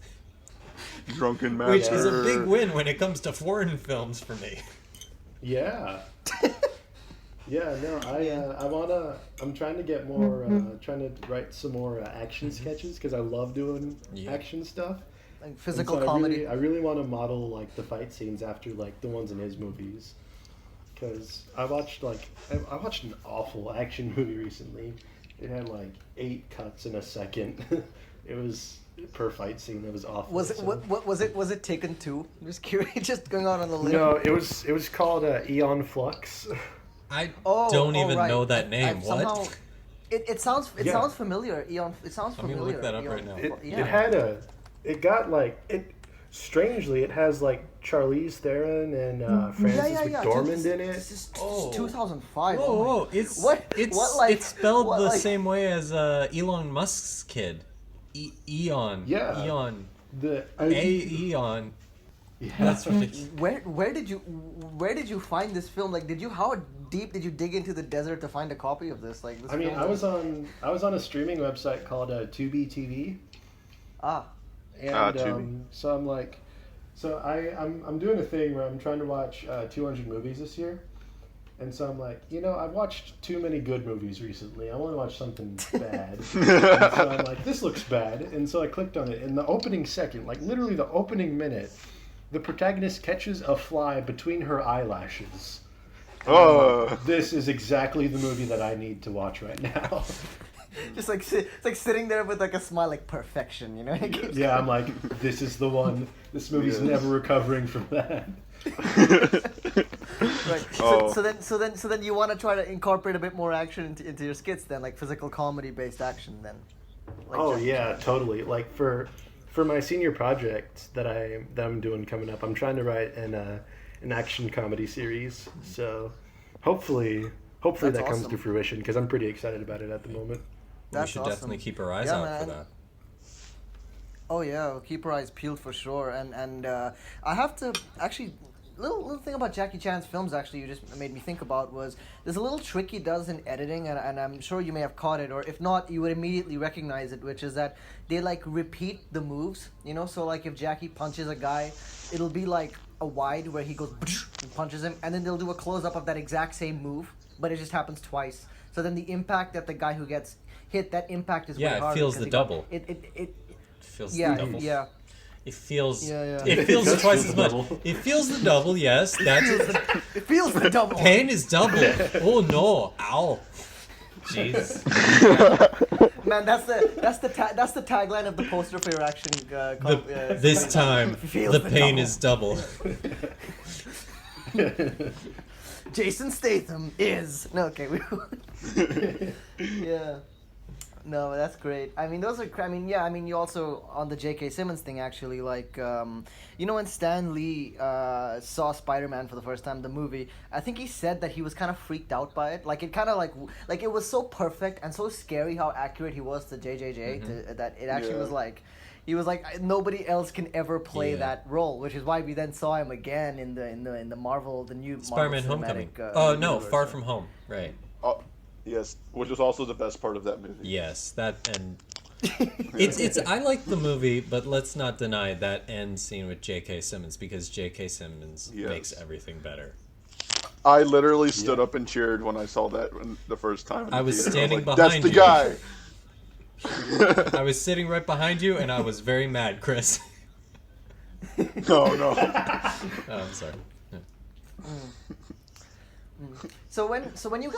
Drunken Master. which is a big win when it comes to foreign films for me. Yeah. Yeah, no, I'm trying to get more, trying to write some more action sketches because I love doing Yeah. action stuff. Like And physical so comedy. I really want to model like the fight scenes after like the ones in his movies. Because I watched an awful action movie recently. It had like 8 cuts in a second. It was per fight scene. It was awful. Was it so- what was it Taken 2? I'm just curious, just going out on the limb. No, it was called Eon Flux. I Oh, don't even right. know that name. I've somehow- What? It sounds Yeah. sounds familiar. Eon. It sounds I'm gonna familiar. look that up Eon. right now. It it got like it. Strangely, it has like Charlize Theron and Frances McDormand Dude, in it. This is Oh. 2005. Whoa, Oh my- whoa! It's What like it's spelled what, the like- same way as Elon Musk's kid, Eon. Yeah. Eon. The Eon. yeah. That's ridiculous. Where did you find this film? Like, how deep did you dig into the desert to find a copy of this? Like, this I mean, film I was on a streaming website called Tubi TV, Ah, and Tubi. so I'm like, I'm doing a thing where I'm trying to watch 200 movies this year, and so I'm like, I've watched too many good movies recently. I want to watch something bad. And so I'm like, this looks bad, and so I clicked on it. In the opening second, like literally the opening minute, the protagonist catches a fly between her eyelashes. Oh. This is exactly the movie that I need to watch right now. just like it's like sitting there with like a smile, like perfection, Yeah, I'm like, this is the one. This movie's Yeah. never recovering from that. Right. Oh. So then you want to try to incorporate a bit more action into your skits, then, like physical comedy based action, then. Like Oh Jackie yeah, Chan. totally. Like for my senior project that I'm doing coming up, I'm trying to write an action comedy series. So hopefully That's that comes awesome. to fruition because I'm pretty excited about it at the moment. We That's should awesome. definitely keep our eyes Yeah, out for man. that. Oh yeah, we'll keep our eyes peeled for sure. And I have to actually little thing about Jackie Chan's films actually you just made me think about was there's a little trick he does in editing, and I'm sure you may have caught it, or if not you would immediately recognize it, which is that they like repeat the moves, so like if Jackie punches a guy, it'll be like a wide where he goes and punches him, and then they'll do a close-up of that exact same move, but it just happens twice. So then the impact that the guy who gets hit, that impact is way Yeah, it harder feels because the he got- double. It Feels yeah, the double. yeah. It feels. Yeah. It feels does twice feel as the much. double. It feels the double. Yes, that's it. It feels the double. Pain is double. Oh no! Ow! Jeez. Man, that's the tagline of the poster for your action. This time, Feels the the pain double. is double. Jason Statham is no okay. Yeah. No, that's great. I mean, those are. I mean, yeah. I mean, you also on the J K Simmons thing actually. Like, when Stan Lee saw Spider-Man for the first time, the movie. I think he said that he was kind of freaked out by it. Like, it kind of like it was so perfect and so scary how accurate he was to JJJ that it actually Yeah. was like. He was like nobody else can ever play Yeah. that role, which is why we then saw him again in the Marvel, the new Spider-Man: Marvel Homecoming. cinematic, Oh no, universe. Far From Home. Right. Oh, yes, which was also the best part of that movie. Yes, that and it's. I like the movie, but let's not deny that end scene with J K Simmons because J K Simmons Yes. makes everything better. I literally stood up and cheered when I saw that the first time. In the I was theater. standing like, behind That's the you." guy. I was sitting right behind you, and I was very mad, Chris. No, no. Oh, I'm sorry. So when you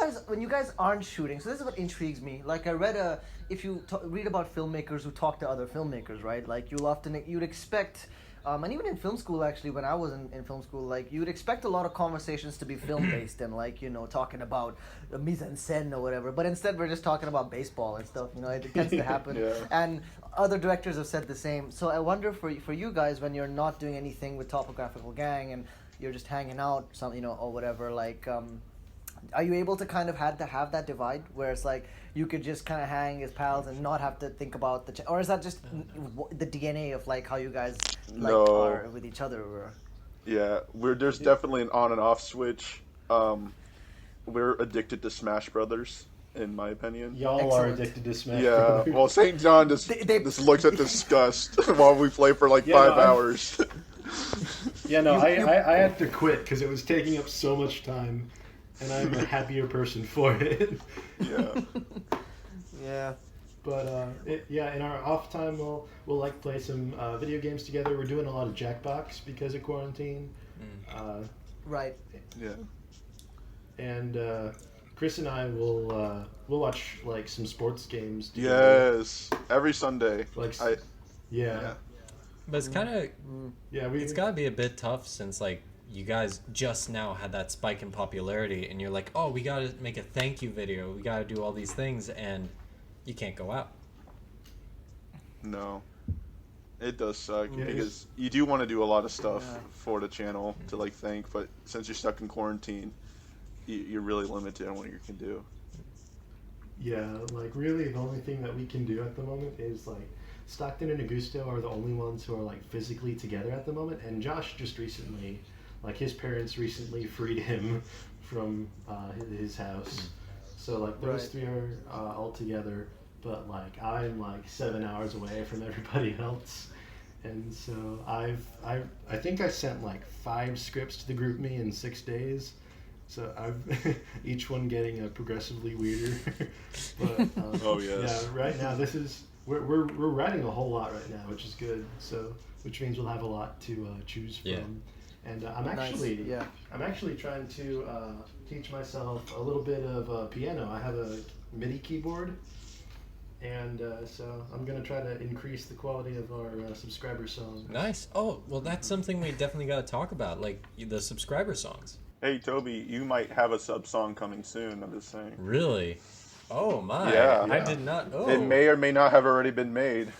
guys aren't shooting, so this is what intrigues me. Like I read if you read about filmmakers who talk to other filmmakers, right? Like you'd expect and even in film school, actually, when I was in film school, like you would expect a lot of conversations to be film based and like talking about mise en scène or whatever. But instead, we're just talking about baseball and stuff. It tends to happen. Yeah. And other directors have said the same. So I wonder for you guys, when you're not doing anything with Topographical Gang and you're just hanging out, or whatever, like. Are you able to kind of have that divide where it's like you could just kind of hang as pals and not have to think about or is that just the DNA of like how you guys like are with each other? Or? Yeah, there's definitely an on and off switch. We're addicted to Smash Brothers, in my opinion. Y'all Excellent. are addicted to Smash Yeah, Brothers. well, St. John just looks at disgust while we play for like 5 hours. Yeah, no, I had to quit because it was taking up so much time, and I'm a happier person for it. Yeah. Yeah. But in our off time we'll like play some video games together. We're doing a lot of Jackbox because of quarantine. Right. Yeah. And Chris and I will we'll watch like some sports games together. Yes. Every Sunday. Yeah. But it's kind of it's got to be a bit tough since like you guys just now had that spike in popularity and you're like, oh, we got to make a thank you video. We got to do all these things and you can't go out. No. It does suck because you do want to do a lot of stuff for the channel to like thank, but since you're stuck in quarantine, you're really limited on what you can do. Yeah, like really the only thing that we can do at the moment is like Stockton and Augusto are the only ones who are like physically together at the moment, and Josh just recently, like his parents recently freed him from his house, so like those three are all together, but like I'm like 7 hours away from everybody else, and so I think I sent like 5 scripts to the group me in 6 days. So I've each one getting progressively weirder. But Oh yes. yeah, right now we're writing a whole lot right now, which is good. So which means we'll have a lot to choose from. Yeah. And I'm actually trying to teach myself a little bit of piano. I have a MIDI keyboard, and so I'm gonna try to increase the quality of our subscriber songs. Nice. Oh, well, that's something we definitely got to talk about, like the subscriber songs. Hey Toby, you might have a sub song coming soon. I'm just saying. Really? Oh my! Yeah. I did not. Oh. It may or may not have already been made.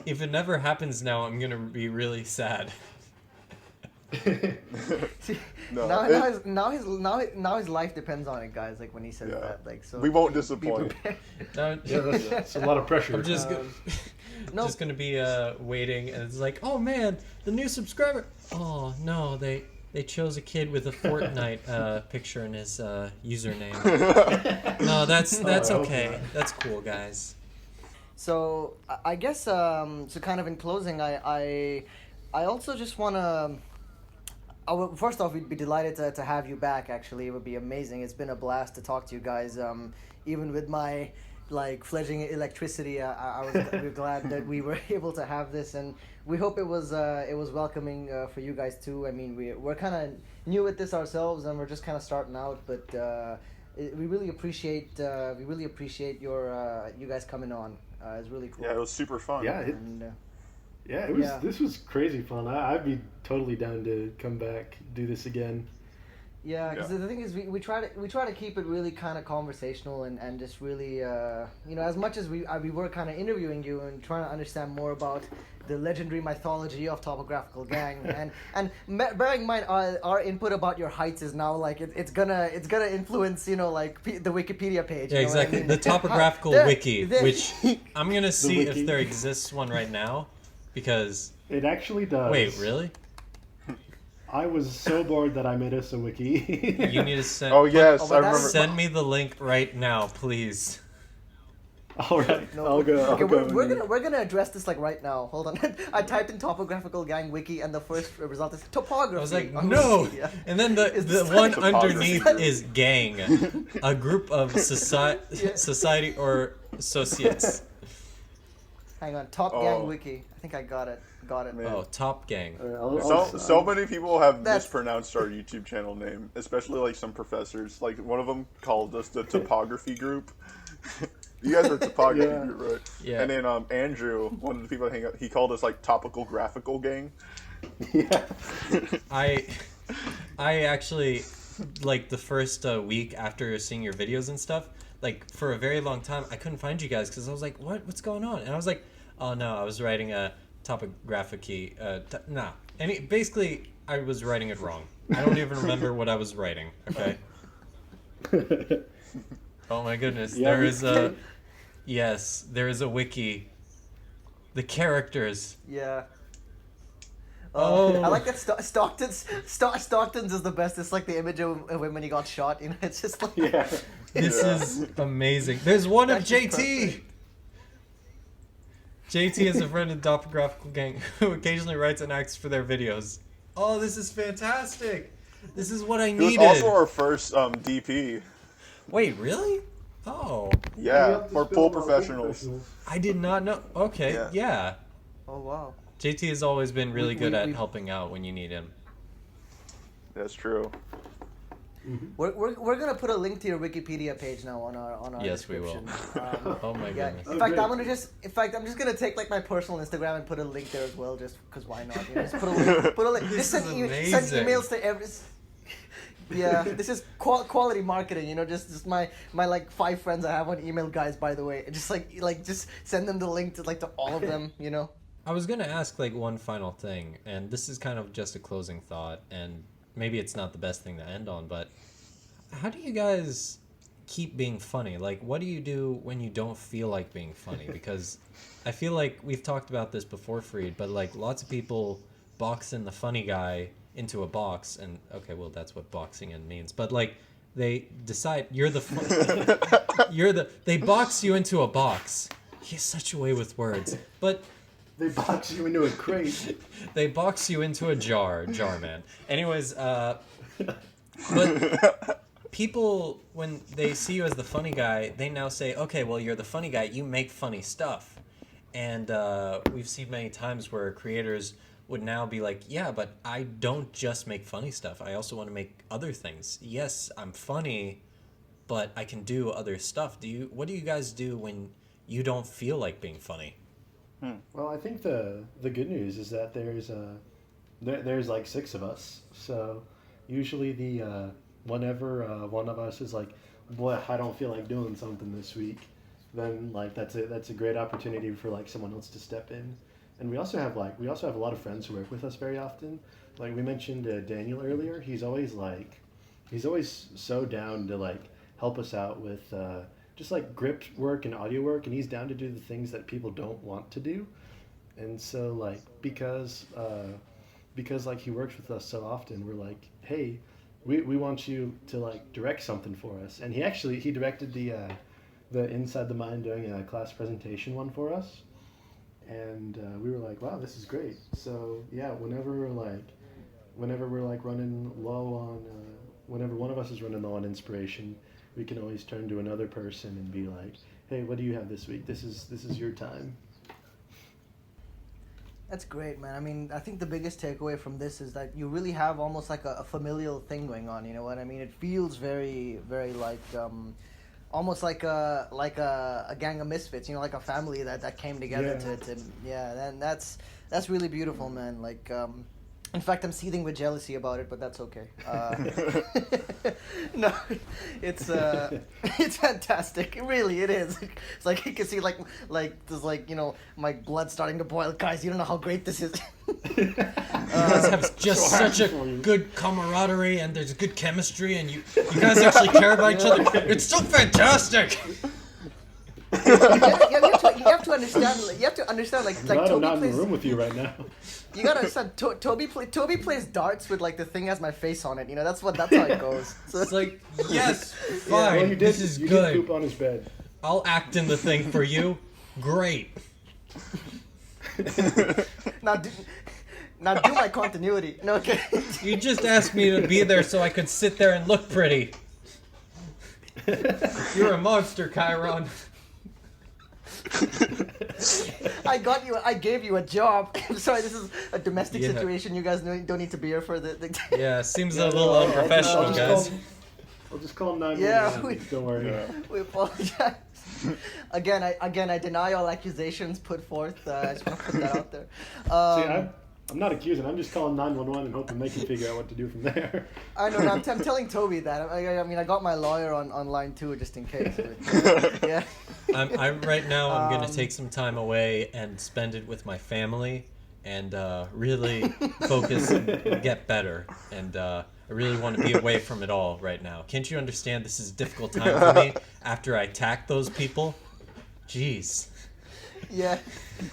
If it never happens now, I'm gonna be really sad. No, Now his life depends on it, guys. Like when he says that, like so. we won't be disappoint. prepared. No, Yeah, that's a lot of pressure. I'm just No. just gonna be waiting, and it's like, oh man, the new subscriber. Oh no, they chose a kid with a Fortnite picture in his username. No, that's okay. That's cool, guys. So I guess so kind of in closing, I also just want to. First off, we'd be delighted to have you back. Actually, it would be amazing. It's been a blast to talk to you guys. Even with my like fledgling electricity, we're glad that we were able to have this, and we hope it was welcoming for you guys too. I mean, we're kind of new at this ourselves, and we're just kind of starting out, but we really appreciate your you guys coming on. It's really cool. Yeah, it was super fun. Yeah, it was. Yeah. This was crazy fun. I'd be totally down to come back, do this again. Yeah, because the thing is, we try to keep it really kind of conversational and just really as much as we were kind of interviewing you and trying to understand more about the legendary mythology of Topographical Gang and bearing in mind our input about your heights is now like it's gonna influence like the Wikipedia page. Yeah, exactly. The Topographical Wiki, which I'm gonna see Wiki. if there exists one right now, because It actually does. wait, really? I was so bored that I made us a wiki. You need to send. Oh yes, but I that's- remember. Send me the link right now, please. All right, No, I'll go. okay, I'll go. we're gonna address this like right now. Hold on. I typed in Topographical Gang Wiki, and the first result is topography. I was like, on no. Wikipedia. And then the It's one like- underneath is gang, a group of society or associates. Hang on, Top Gang Wiki. I think I got it. Man. Oh, Top Gang. So many people have mispronounced our YouTube channel name, especially like some professors. Like one of them called us the Topography Group. You guys are Topography Group, right? Yeah. And then Andrew, one of the people that hang out, he called us like Topographical Gang. Yeah. I actually, like the first week after seeing your videos and stuff, like for a very long time, I couldn't find you guys because I was like, what's going on? And I was like, oh no, I was writing a topographic basically I was writing it wrong. I don't even remember what I was writing. Okay. Oh my goodness, Yeah, there is a wiki. The characters. Yeah. Oh. I like that Stockton's is the best. It's like the image of him when he got shot. You know, it's just like Yeah. This is amazing. There's one of That's just JT. perfect. JT is a friend of Topographical Gang who occasionally writes and acts for their videos. Oh, this is fantastic. This is what I He was needed. also our first DP. Wait, really? Oh, Yeah, for pool professionals. I did not know. Okay, yeah. Oh wow. JT has always been really good at we- helping out when you need him. That's true. We're gonna put a link to your Wikipedia page now on our Yes, we will. description. Oh my Yeah. goodness. In fact, great. I'm just gonna take like my personal Instagram and put a link there as well, just because why not? You know, just put a link. Put a link. This Just is send amazing. emails to every. Yeah, this is quality marketing. You know, just my like 5 friends I have on email, guys. By the way, just just send them the link to all of them. You know. I was gonna ask like one final thing, and this is kind of just a closing thought, and maybe it's not the best thing to end on, but how do you guys keep being funny? Like, what do you do when you don't feel like being funny? Because I feel like we've talked about this before, Freed, but like lots of people box in the funny guy into a box, and okay, well that's what boxing in means, but like they decide you're the they box you into a box. He has such a way with words, but. They box you into a crate. They box you into a jar man. Anyways, but people, when they see you as the funny guy, they now say, okay, well, you're the funny guy, you make funny stuff. And we've seen many times where creators would now be like, yeah, but I don't just make funny stuff. I also want to make other things. Yes, I'm funny, but I can do other stuff. What do you guys do when you don't feel like being funny? Well, I think the good news is that there's like 6 of us. So usually whenever one of us is like, boy, I don't feel like doing something this week, then like that's a great opportunity for like someone else to step in. And we also have a lot of friends who work with us very often. Like we mentioned Daniel earlier, he's always so down to like help us out with just like grip work and audio work, and he's down to do the things that people don't want to do. And so like because like he works with us so often, we're like, hey, we want you to like direct something for us. And he directed the Inside the Mind doing a class presentation one for us. And we were like, wow, this is great. So yeah, whenever we're running low on whenever one of us is running low on inspiration, we can always turn to another person and be like, hey, what do you have this week? This is your time. That's great, man. I mean, I think the biggest takeaway from this is that you really have almost like a familial thing going on. You know what I mean? It feels very, very like almost like a gang of misfits. You know, like a family that came together and that's really beautiful, man. Like. In fact, I'm seething with jealousy about it, but that's okay. No, it's fantastic. It is. It's like you can see like there's like, you know, my blood starting to boil. Guys, you don't know how great this is. You guys have just such a good camaraderie, and there's good chemistry, and you guys actually care about each other. It's so fantastic. you have to understand. You have to understand. Like I'm not Toby in plays. the room with you right now. You gotta understand. Toby plays darts with like the thing has my face on it. You know, that's how it goes. So It's like, yes, fine, Well, this is you good. did poop on his bed. I'll act in the thing for you. Great. now do my continuity. No, okay. You just asked me to be there so I could sit there and look pretty. You're a monster, Chiron. I gave you a job. I'm sorry, this is a domestic Yeah. situation. You guys don't need to be here for the Yeah, seems a little unprofessional, guys. I'll just call 911. Yeah, Don't worry. Yeah. we apologize. Again, I deny all accusations put forth. I just want to put that out there. See, I'm not accusing. I'm just calling 911 and hoping they can figure out what to do from there. I know. I'm telling Toby that. I mean, I got my lawyer on line too, just in case. But, yeah. I'm right now. I'm gonna take some time away and spend it with my family, and really focus and get better. And I really want to be away from it all right now. Can't you understand? This is a difficult time for me after I attacked those people. Jeez. Yeah,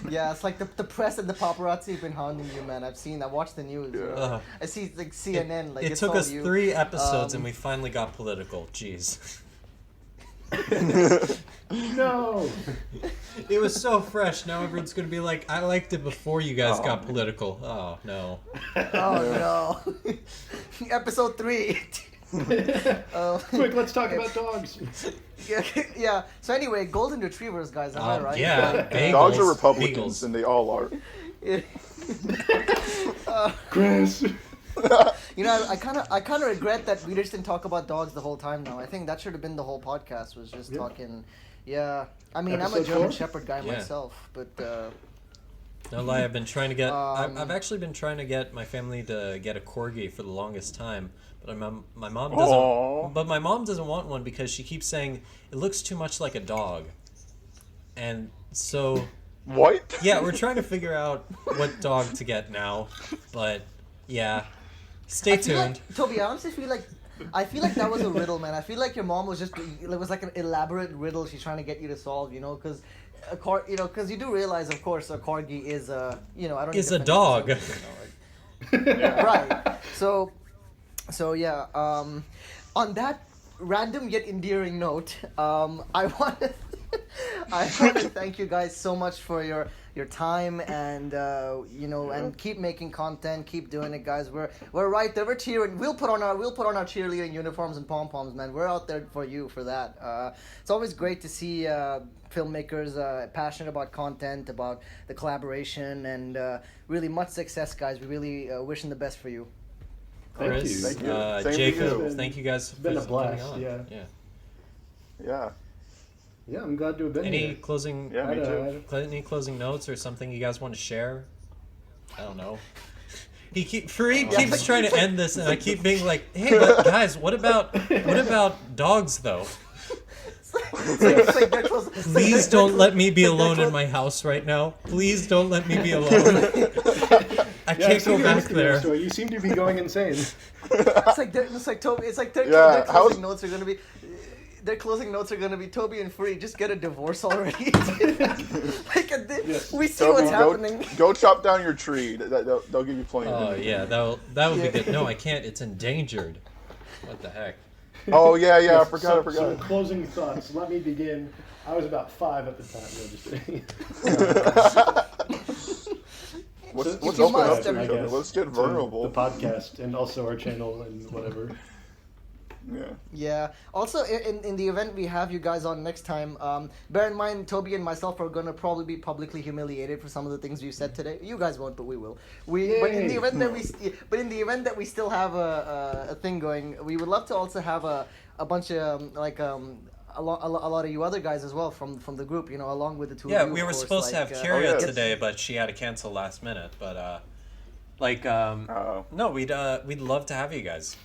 it's like the press and the paparazzi have been hounding you, man. I watched the news. You know? I see like CNN. Like It it's took all us you. 3 episodes, and we finally got political. Jeez. No. It was so fresh. Now everyone's gonna be like, I liked it before you guys got political. Oh no. Oh no. Episode 3. Quick, let's talk about dogs. Yeah. So anyway, golden retrievers, guys. Am I right? Yeah. Bagels, Dogs are Republicans, Beagles. and they all are. Chris. You know, I kind of regret that we just didn't talk about dogs the whole time. Now I think that should have been the whole podcast. Was just talking. Yeah. I mean, I'm a Episode German 4? Shepherd guy Yeah. myself, but. No lie, I've been trying to get. I've actually been trying to get my family to get a corgi for the longest time, but my mom doesn't. Aww. But my mom doesn't want one because she keeps saying it looks too much like a dog, and so What? yeah, we're trying to figure out what dog to get now. But yeah, stay I feel tuned. like, Toby, I honestly feel like that was a riddle, man. I feel like your mom was it was like an elaborate riddle she's trying to get you to solve, you know, because because you do realize, of course, a corgi is I don't. Is need a to dog. Right. So yeah. On that random yet endearing note, I want to thank you guys so much for your time and and keep making content, keep doing it, guys. We're right there. We're cheering. We'll put on our cheerleading uniforms and pom poms, man. We're out there for you for that. It's always great to see filmmakers passionate about content, about the collaboration, and really much success, guys. We really wishing the best for you. Thank Chris, you. Thank you. Same to Jacob, you. thank you guys for been a coming blast, on. yeah. Yeah. Yeah, I'm glad to have been Any here. closing? Yeah, me too. Any closing notes or something you guys want to share? I don't know. Fareed keeps trying to end this, and I keep being like, "Hey, but guys, what about dogs though? Please don't let me be alone in my house right now. Please don't let me be alone. I Yeah, can't I've seen go your back Instagram there." story. You seem to be going insane. Toby. It's like their Yeah, closing notes are gonna be. Their closing notes are gonna be Toby and Free. Just get a divorce already. We see Toby, what's happening. Go chop down your tree. They'll give you plenty. Oh of yeah, that would be good. No, I can't. It's endangered. What the heck? Oh yeah. I Some forgot. closing thoughts. Let me begin. I was about 5 at the time. No, just kidding. What's You open must, up to I each other? guess, Let's get to vulnerable. The podcast and also our channel and whatever. Yeah. Yeah. Also, in the event we have you guys on next time, bear in mind Toby and myself are gonna probably be publicly humiliated for some of the things we've said today. You guys won't, but we will. But in the event that we still have a thing going, we would love to also have a bunch of a lot of you other guys as well from the group, along with the two. Yeah, of you, we of were course, supposed to have Kyria yes. today, but she had to cancel last minute. But no, we'd love to have you guys.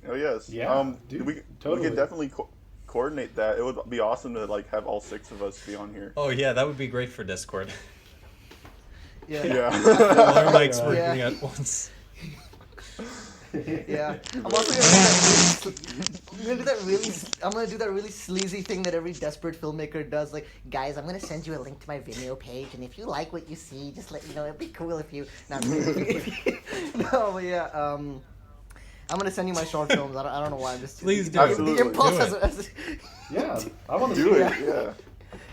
Oh yes. Yeah, dude, we totally. could definitely coordinate that. It would be awesome to have all 6 of us be on here. Oh yeah, that would be great for Discord. Yeah. Yeah. All our mics Yeah. working at once. Yeah, I'm also gonna do that really sleazy thing that every desperate filmmaker does. Like, guys, I'm gonna send you a link to my Vimeo page, and if you like what you see, just let me know. It'd be cool if you. No, but yeah. I'm gonna send you my short films. I don't know why. I'm just Please do. The Absolutely. impulse Do has Yeah, I want to Do see it. it. Yeah.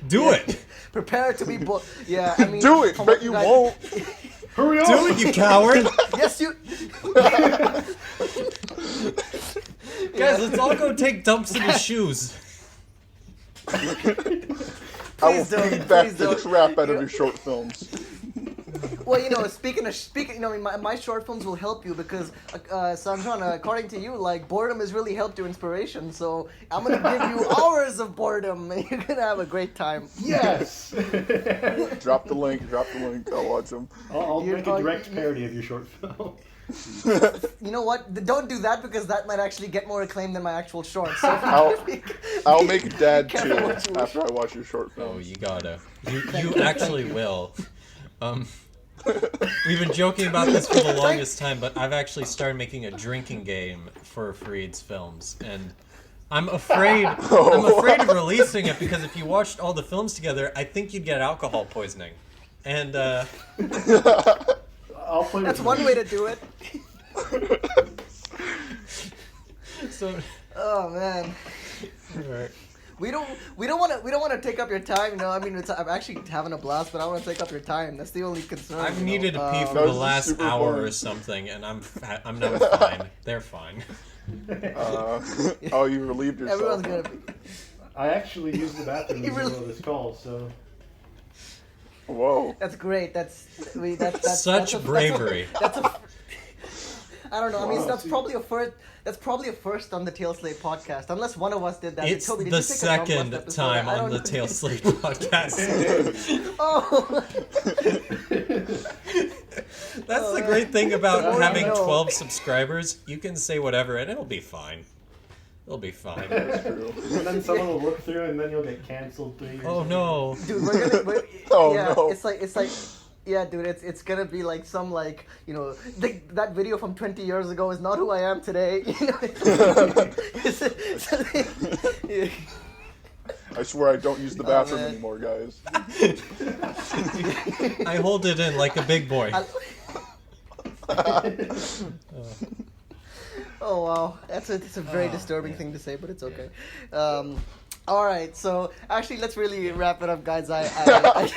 Do it. prepare to be. Yeah, I mean. Do it. from Bet what you guys- won't. Hurry up! Do it, you coward. Yes, you. Guys, let's all go take dumps in his shoes. I will Please don't, feedback please the don't. crap out of your short films. Well, speaking, my short films will help you because, Sanjan, according to you, like, boredom has really helped your inspiration. So I'm gonna give you hours of boredom, and you're gonna have a great time. Yes. Drop the link. I'll watch them. I'll make a direct parody of your short film. You know what? Don't do that because that might actually get more acclaim than my actual short. So I'll make Dad careful too what you wish. after I watch your short film. Oh, you gotta. You actually will. We've been joking about this for the longest time, but I've actually started making a drinking game for Fareed's films, and I'm afraid of releasing it because if you watched all the films together, I think you'd get alcohol poisoning. And I'll play That's with one you. way to do it. so, Oh man. alright. We don't want to take up your time. I mean, I'm actually having a blast, but I want to take up your time. That's the only concern. I've needed to pee for That the was last super hour fun. or something, and I'm not fine. They're fine. Oh, you relieved yourself. Everyone's gonna be. I actually used the bathroom in the middle of this call, so Whoa. That's great. That's Such bravery. That's a. I don't know. I mean, Wow. that's probably a first. That's probably a first on the Tail Slate podcast, unless one of us did that. It's Toby, did the you take a dump second last episode? time I on don't the know. Tail Slate podcast. Oh. That's the man. great thing about Oh, having no. 12 subscribers. You can say whatever, and it'll be fine. It'll be fine. That's true. and then someone will look through, and then you'll get canceled 3 years. Oh later. no. Dude, we're gonna. Oh, yeah, no. it's like. Yeah, dude, it's gonna be like some that video from 20 years ago is not who I am today. I swear I don't use the bathroom man. anymore, guys. I hold it in like a big boy. Oh wow, it's a very disturbing thing to say, but it's okay. All right, so actually, let's really wrap it up, guys. I finally.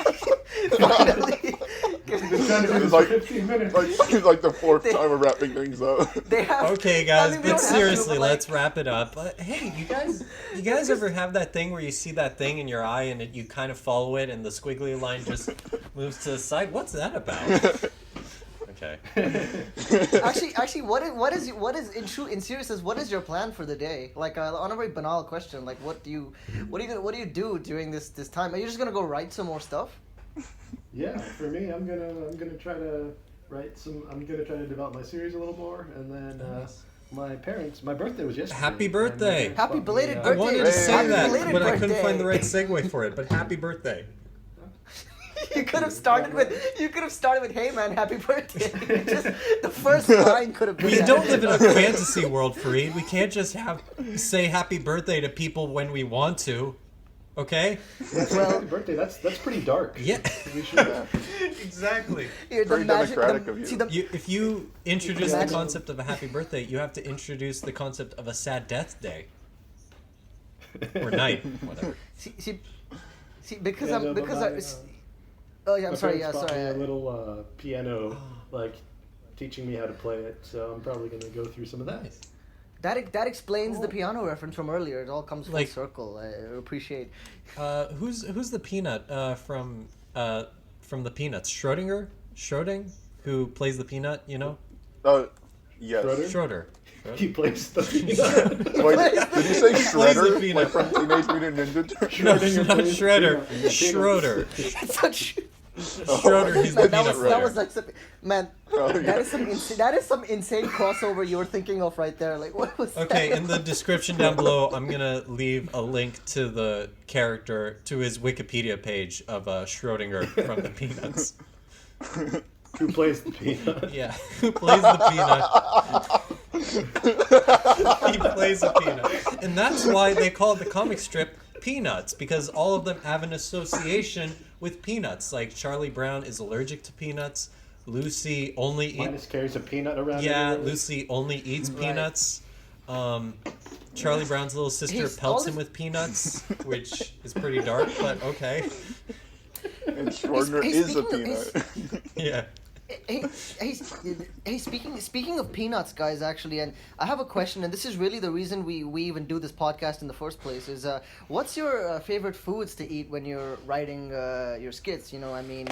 Been trying to do It's this like- for 15 minutes. It's like the fourth time we're wrapping things up. They have. Okay, I guys, mean, we but don't have to, seriously, but, like, let's wrap it up. Hey, you guys ever have that thing where you see that thing in your eye and you kind of follow it and the squiggly line just moves to the side? What's that about? Okay. Actually, what is in seriousness? What is your plan for the day? Like on a very banal question, like what do you do during this time? Are you just gonna go write some more stuff? Yeah, for me, I'm gonna try to write some. I'm gonna try to develop my series a little more, and then my birthday was yesterday. Happy and birthday. my parents Happy bought me, belated I birthday. wanted to say Happy that, belated but I couldn't birthday. find the right segue for it. But happy birthday. You could have started with "Hey man, happy birthday." Just the first line could have been. We that. don't live in a fantasy world, Fareed. We can't just say happy birthday to people when we want to. Okay? Well, Happy birthday. That's pretty dark. Yeah. We should. Exactly. Here, the Very magic. democratic of you. See the. If you introduce the Imagine- concept of a happy birthday, you have to introduce the concept of a sad death day. Or night, whatever. See, because Yeah, I'm no, but because my, I. Oh yeah, I'm my sorry. parents Yeah, bought me sorry. a little piano, like teaching me how to play it. So I'm probably gonna go through some of that. Nice. That explains the piano reference from earlier. It all comes full Like- circle. I appreciate. Who's the peanut from the Peanuts? Schrodinger? Schroding? Who plays the peanut, you know? Yes. Schroeder? Schroeder. He plays the Wait, did you say the Shredder? peanut. Like from Teenage Mutant Ninja Turtles? No, Schrodinger not plays Shredder. peanut. Schroeder. It's such. Schroeder, he's the Man, peanut that writer. was like some, man. Oh, yeah. That is some insane crossover you were thinking of right there. Like what was Okay, that? in the description down below, I'm gonna leave a link to the character, to his Wikipedia page of Schrodinger from the Peanuts. Who plays the peanut? Yeah, who plays the peanut? He plays a peanut. And that's why they call the comic strip Peanuts, because all of them have an association with peanuts. Like Charlie Brown is allergic to peanuts. Lucy only eats... Linus carries a peanut around. Yeah, everywhere. Lucy only eats Right. peanuts. Charlie Brown's little sister He's pelts all him with peanuts, which is pretty dark, but okay. And Schrodner He's is a speaking of- peanut. Yeah. Hey, hey, hey! Speaking of peanuts, guys, actually, and I have a question, and this is really the reason we even do this podcast in the first place. Is what's your favorite foods to eat when you're writing your skits? You know, I mean,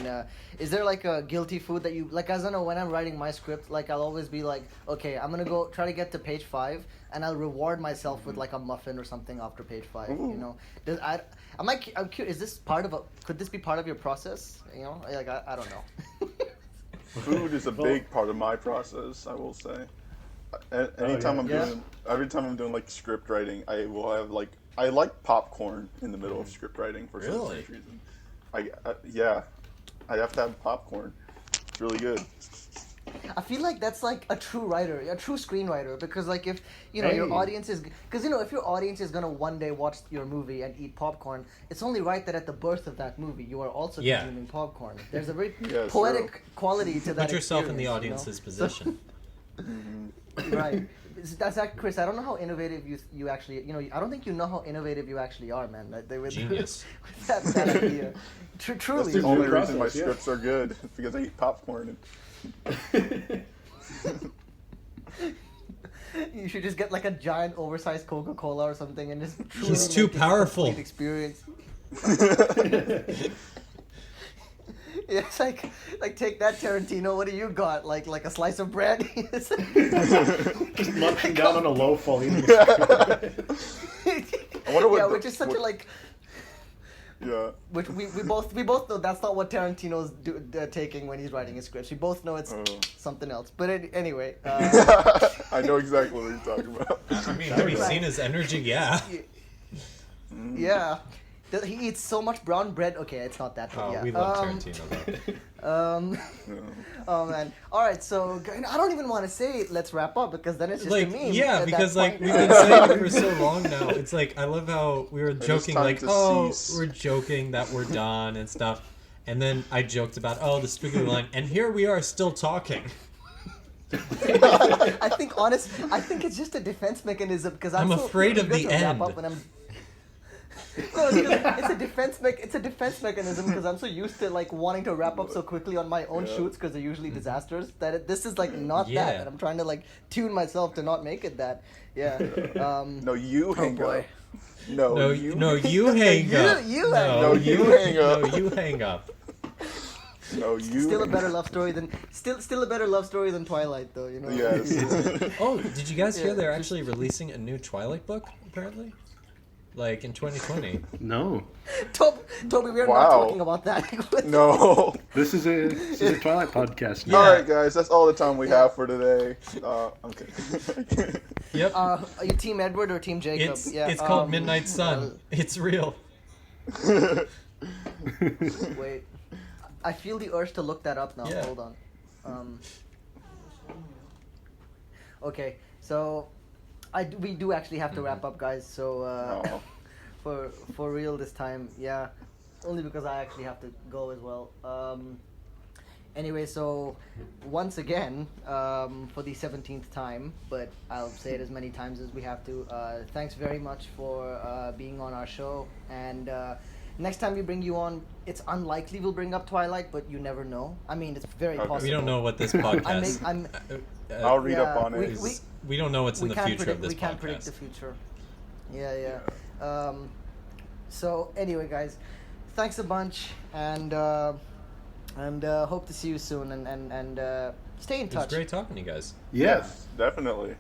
is there like a guilty food that you like? As I know, when I'm writing my script, like I'll always be like, okay, I'm gonna go try to get to page 5, and I'll reward myself with like a muffin or something after page 5. Ooh. You know, I'm curious. Is this could this be part of your process? You know, like I don't know. Food is a big part of my process, I will say. Anytime every time I'm doing like script writing, I will have like, I like popcorn in the middle of script writing for some strange reason. I have to have popcorn. It's really good. I feel like that's like a true writer, a true screenwriter, because like if you know your audience is, because you know if your audience is gonna one day watch your movie and eat popcorn, it's only right that at the birth of that movie you are also consuming popcorn. There's a very poetic quality to that. Put yourself in the you know? audience's position. Right. That's actually, Chris. I don't know how innovative you actually. You know, I don't think you know how innovative you actually are, man. Genius. With that idea. Truly. That's the only reason my scripts are good, because I eat popcorn. You should just get like a giant oversized Coca-Cola or something and just truly He's too make it a powerful. complete experience. Yeah, it's like take that, Tarantino. What do you got? Like a slice of bread? Just munching down on a loaf while eating a I wonder what which is such a like. Yeah. Which we both know that's not what Tarantino's taking when he's writing his scripts. We both know it's something else. But anyway. I know exactly what you're talking about. I mean, have you seen his energy? Yeah. Yeah. He eats so much brown bread. Okay, it's not that. Oh, yeah. we love Tarantino though. Oh man. All right, so I don't even want to say let's wrap up, because then it's just Like, a meme. yeah, at because that like point. we've been saying it for so long now. It's like I love how we were is joking time like, to oh, cease. we're joking that we're done and stuff, and then I joked about the squiggly line, and here we are still talking. I think it's just a defense mechanism, because I'm so afraid of eager the to wrap end. up when I'm. No, it's a defense mechanism, because I'm so used to like wanting to wrap up so quickly on my own shoots, because they're usually disasters, that this is like not that, and I'm trying to like tune myself to not make it that. Yeah. No, you hang up. No, you hang up. You No, you hang up. No, you hang up. No, you. Still a better love story than Twilight, though. You know. Yes. Oh, did you guys hear Yeah. they're actually releasing a new Twilight book? Apparently, like in 2020. No. Toby, we're not Wow. talking about that. No. This is a Twilight podcast. Yeah. All right, guys. That's all the time we have for today. Okay. Yep. Are you Team Edward or Team Jacob? It's called Midnight Sun. It's real. Wait, I feel the urge to look that up now. Yeah. Hold on. Okay, so we do actually have to wrap up, guys. So Aw. for real this time, yeah. Only because I actually have to go as well. Anyway, so once again, for the 17th time, but I'll say it as many times as we have to, thanks very much for being on our show. And next time we bring you on, it's unlikely we'll bring up Twilight, but you never know. I mean, it's very possible. We don't know what this podcast. I'll read up Yeah, on it. We don't know what's in the future of this we podcast. can't predict the future. Yeah. So anyway, guys, thanks a bunch, and hope to see you soon, and stay in It was touch. great talking to you guys. Yeah. Yes, definitely.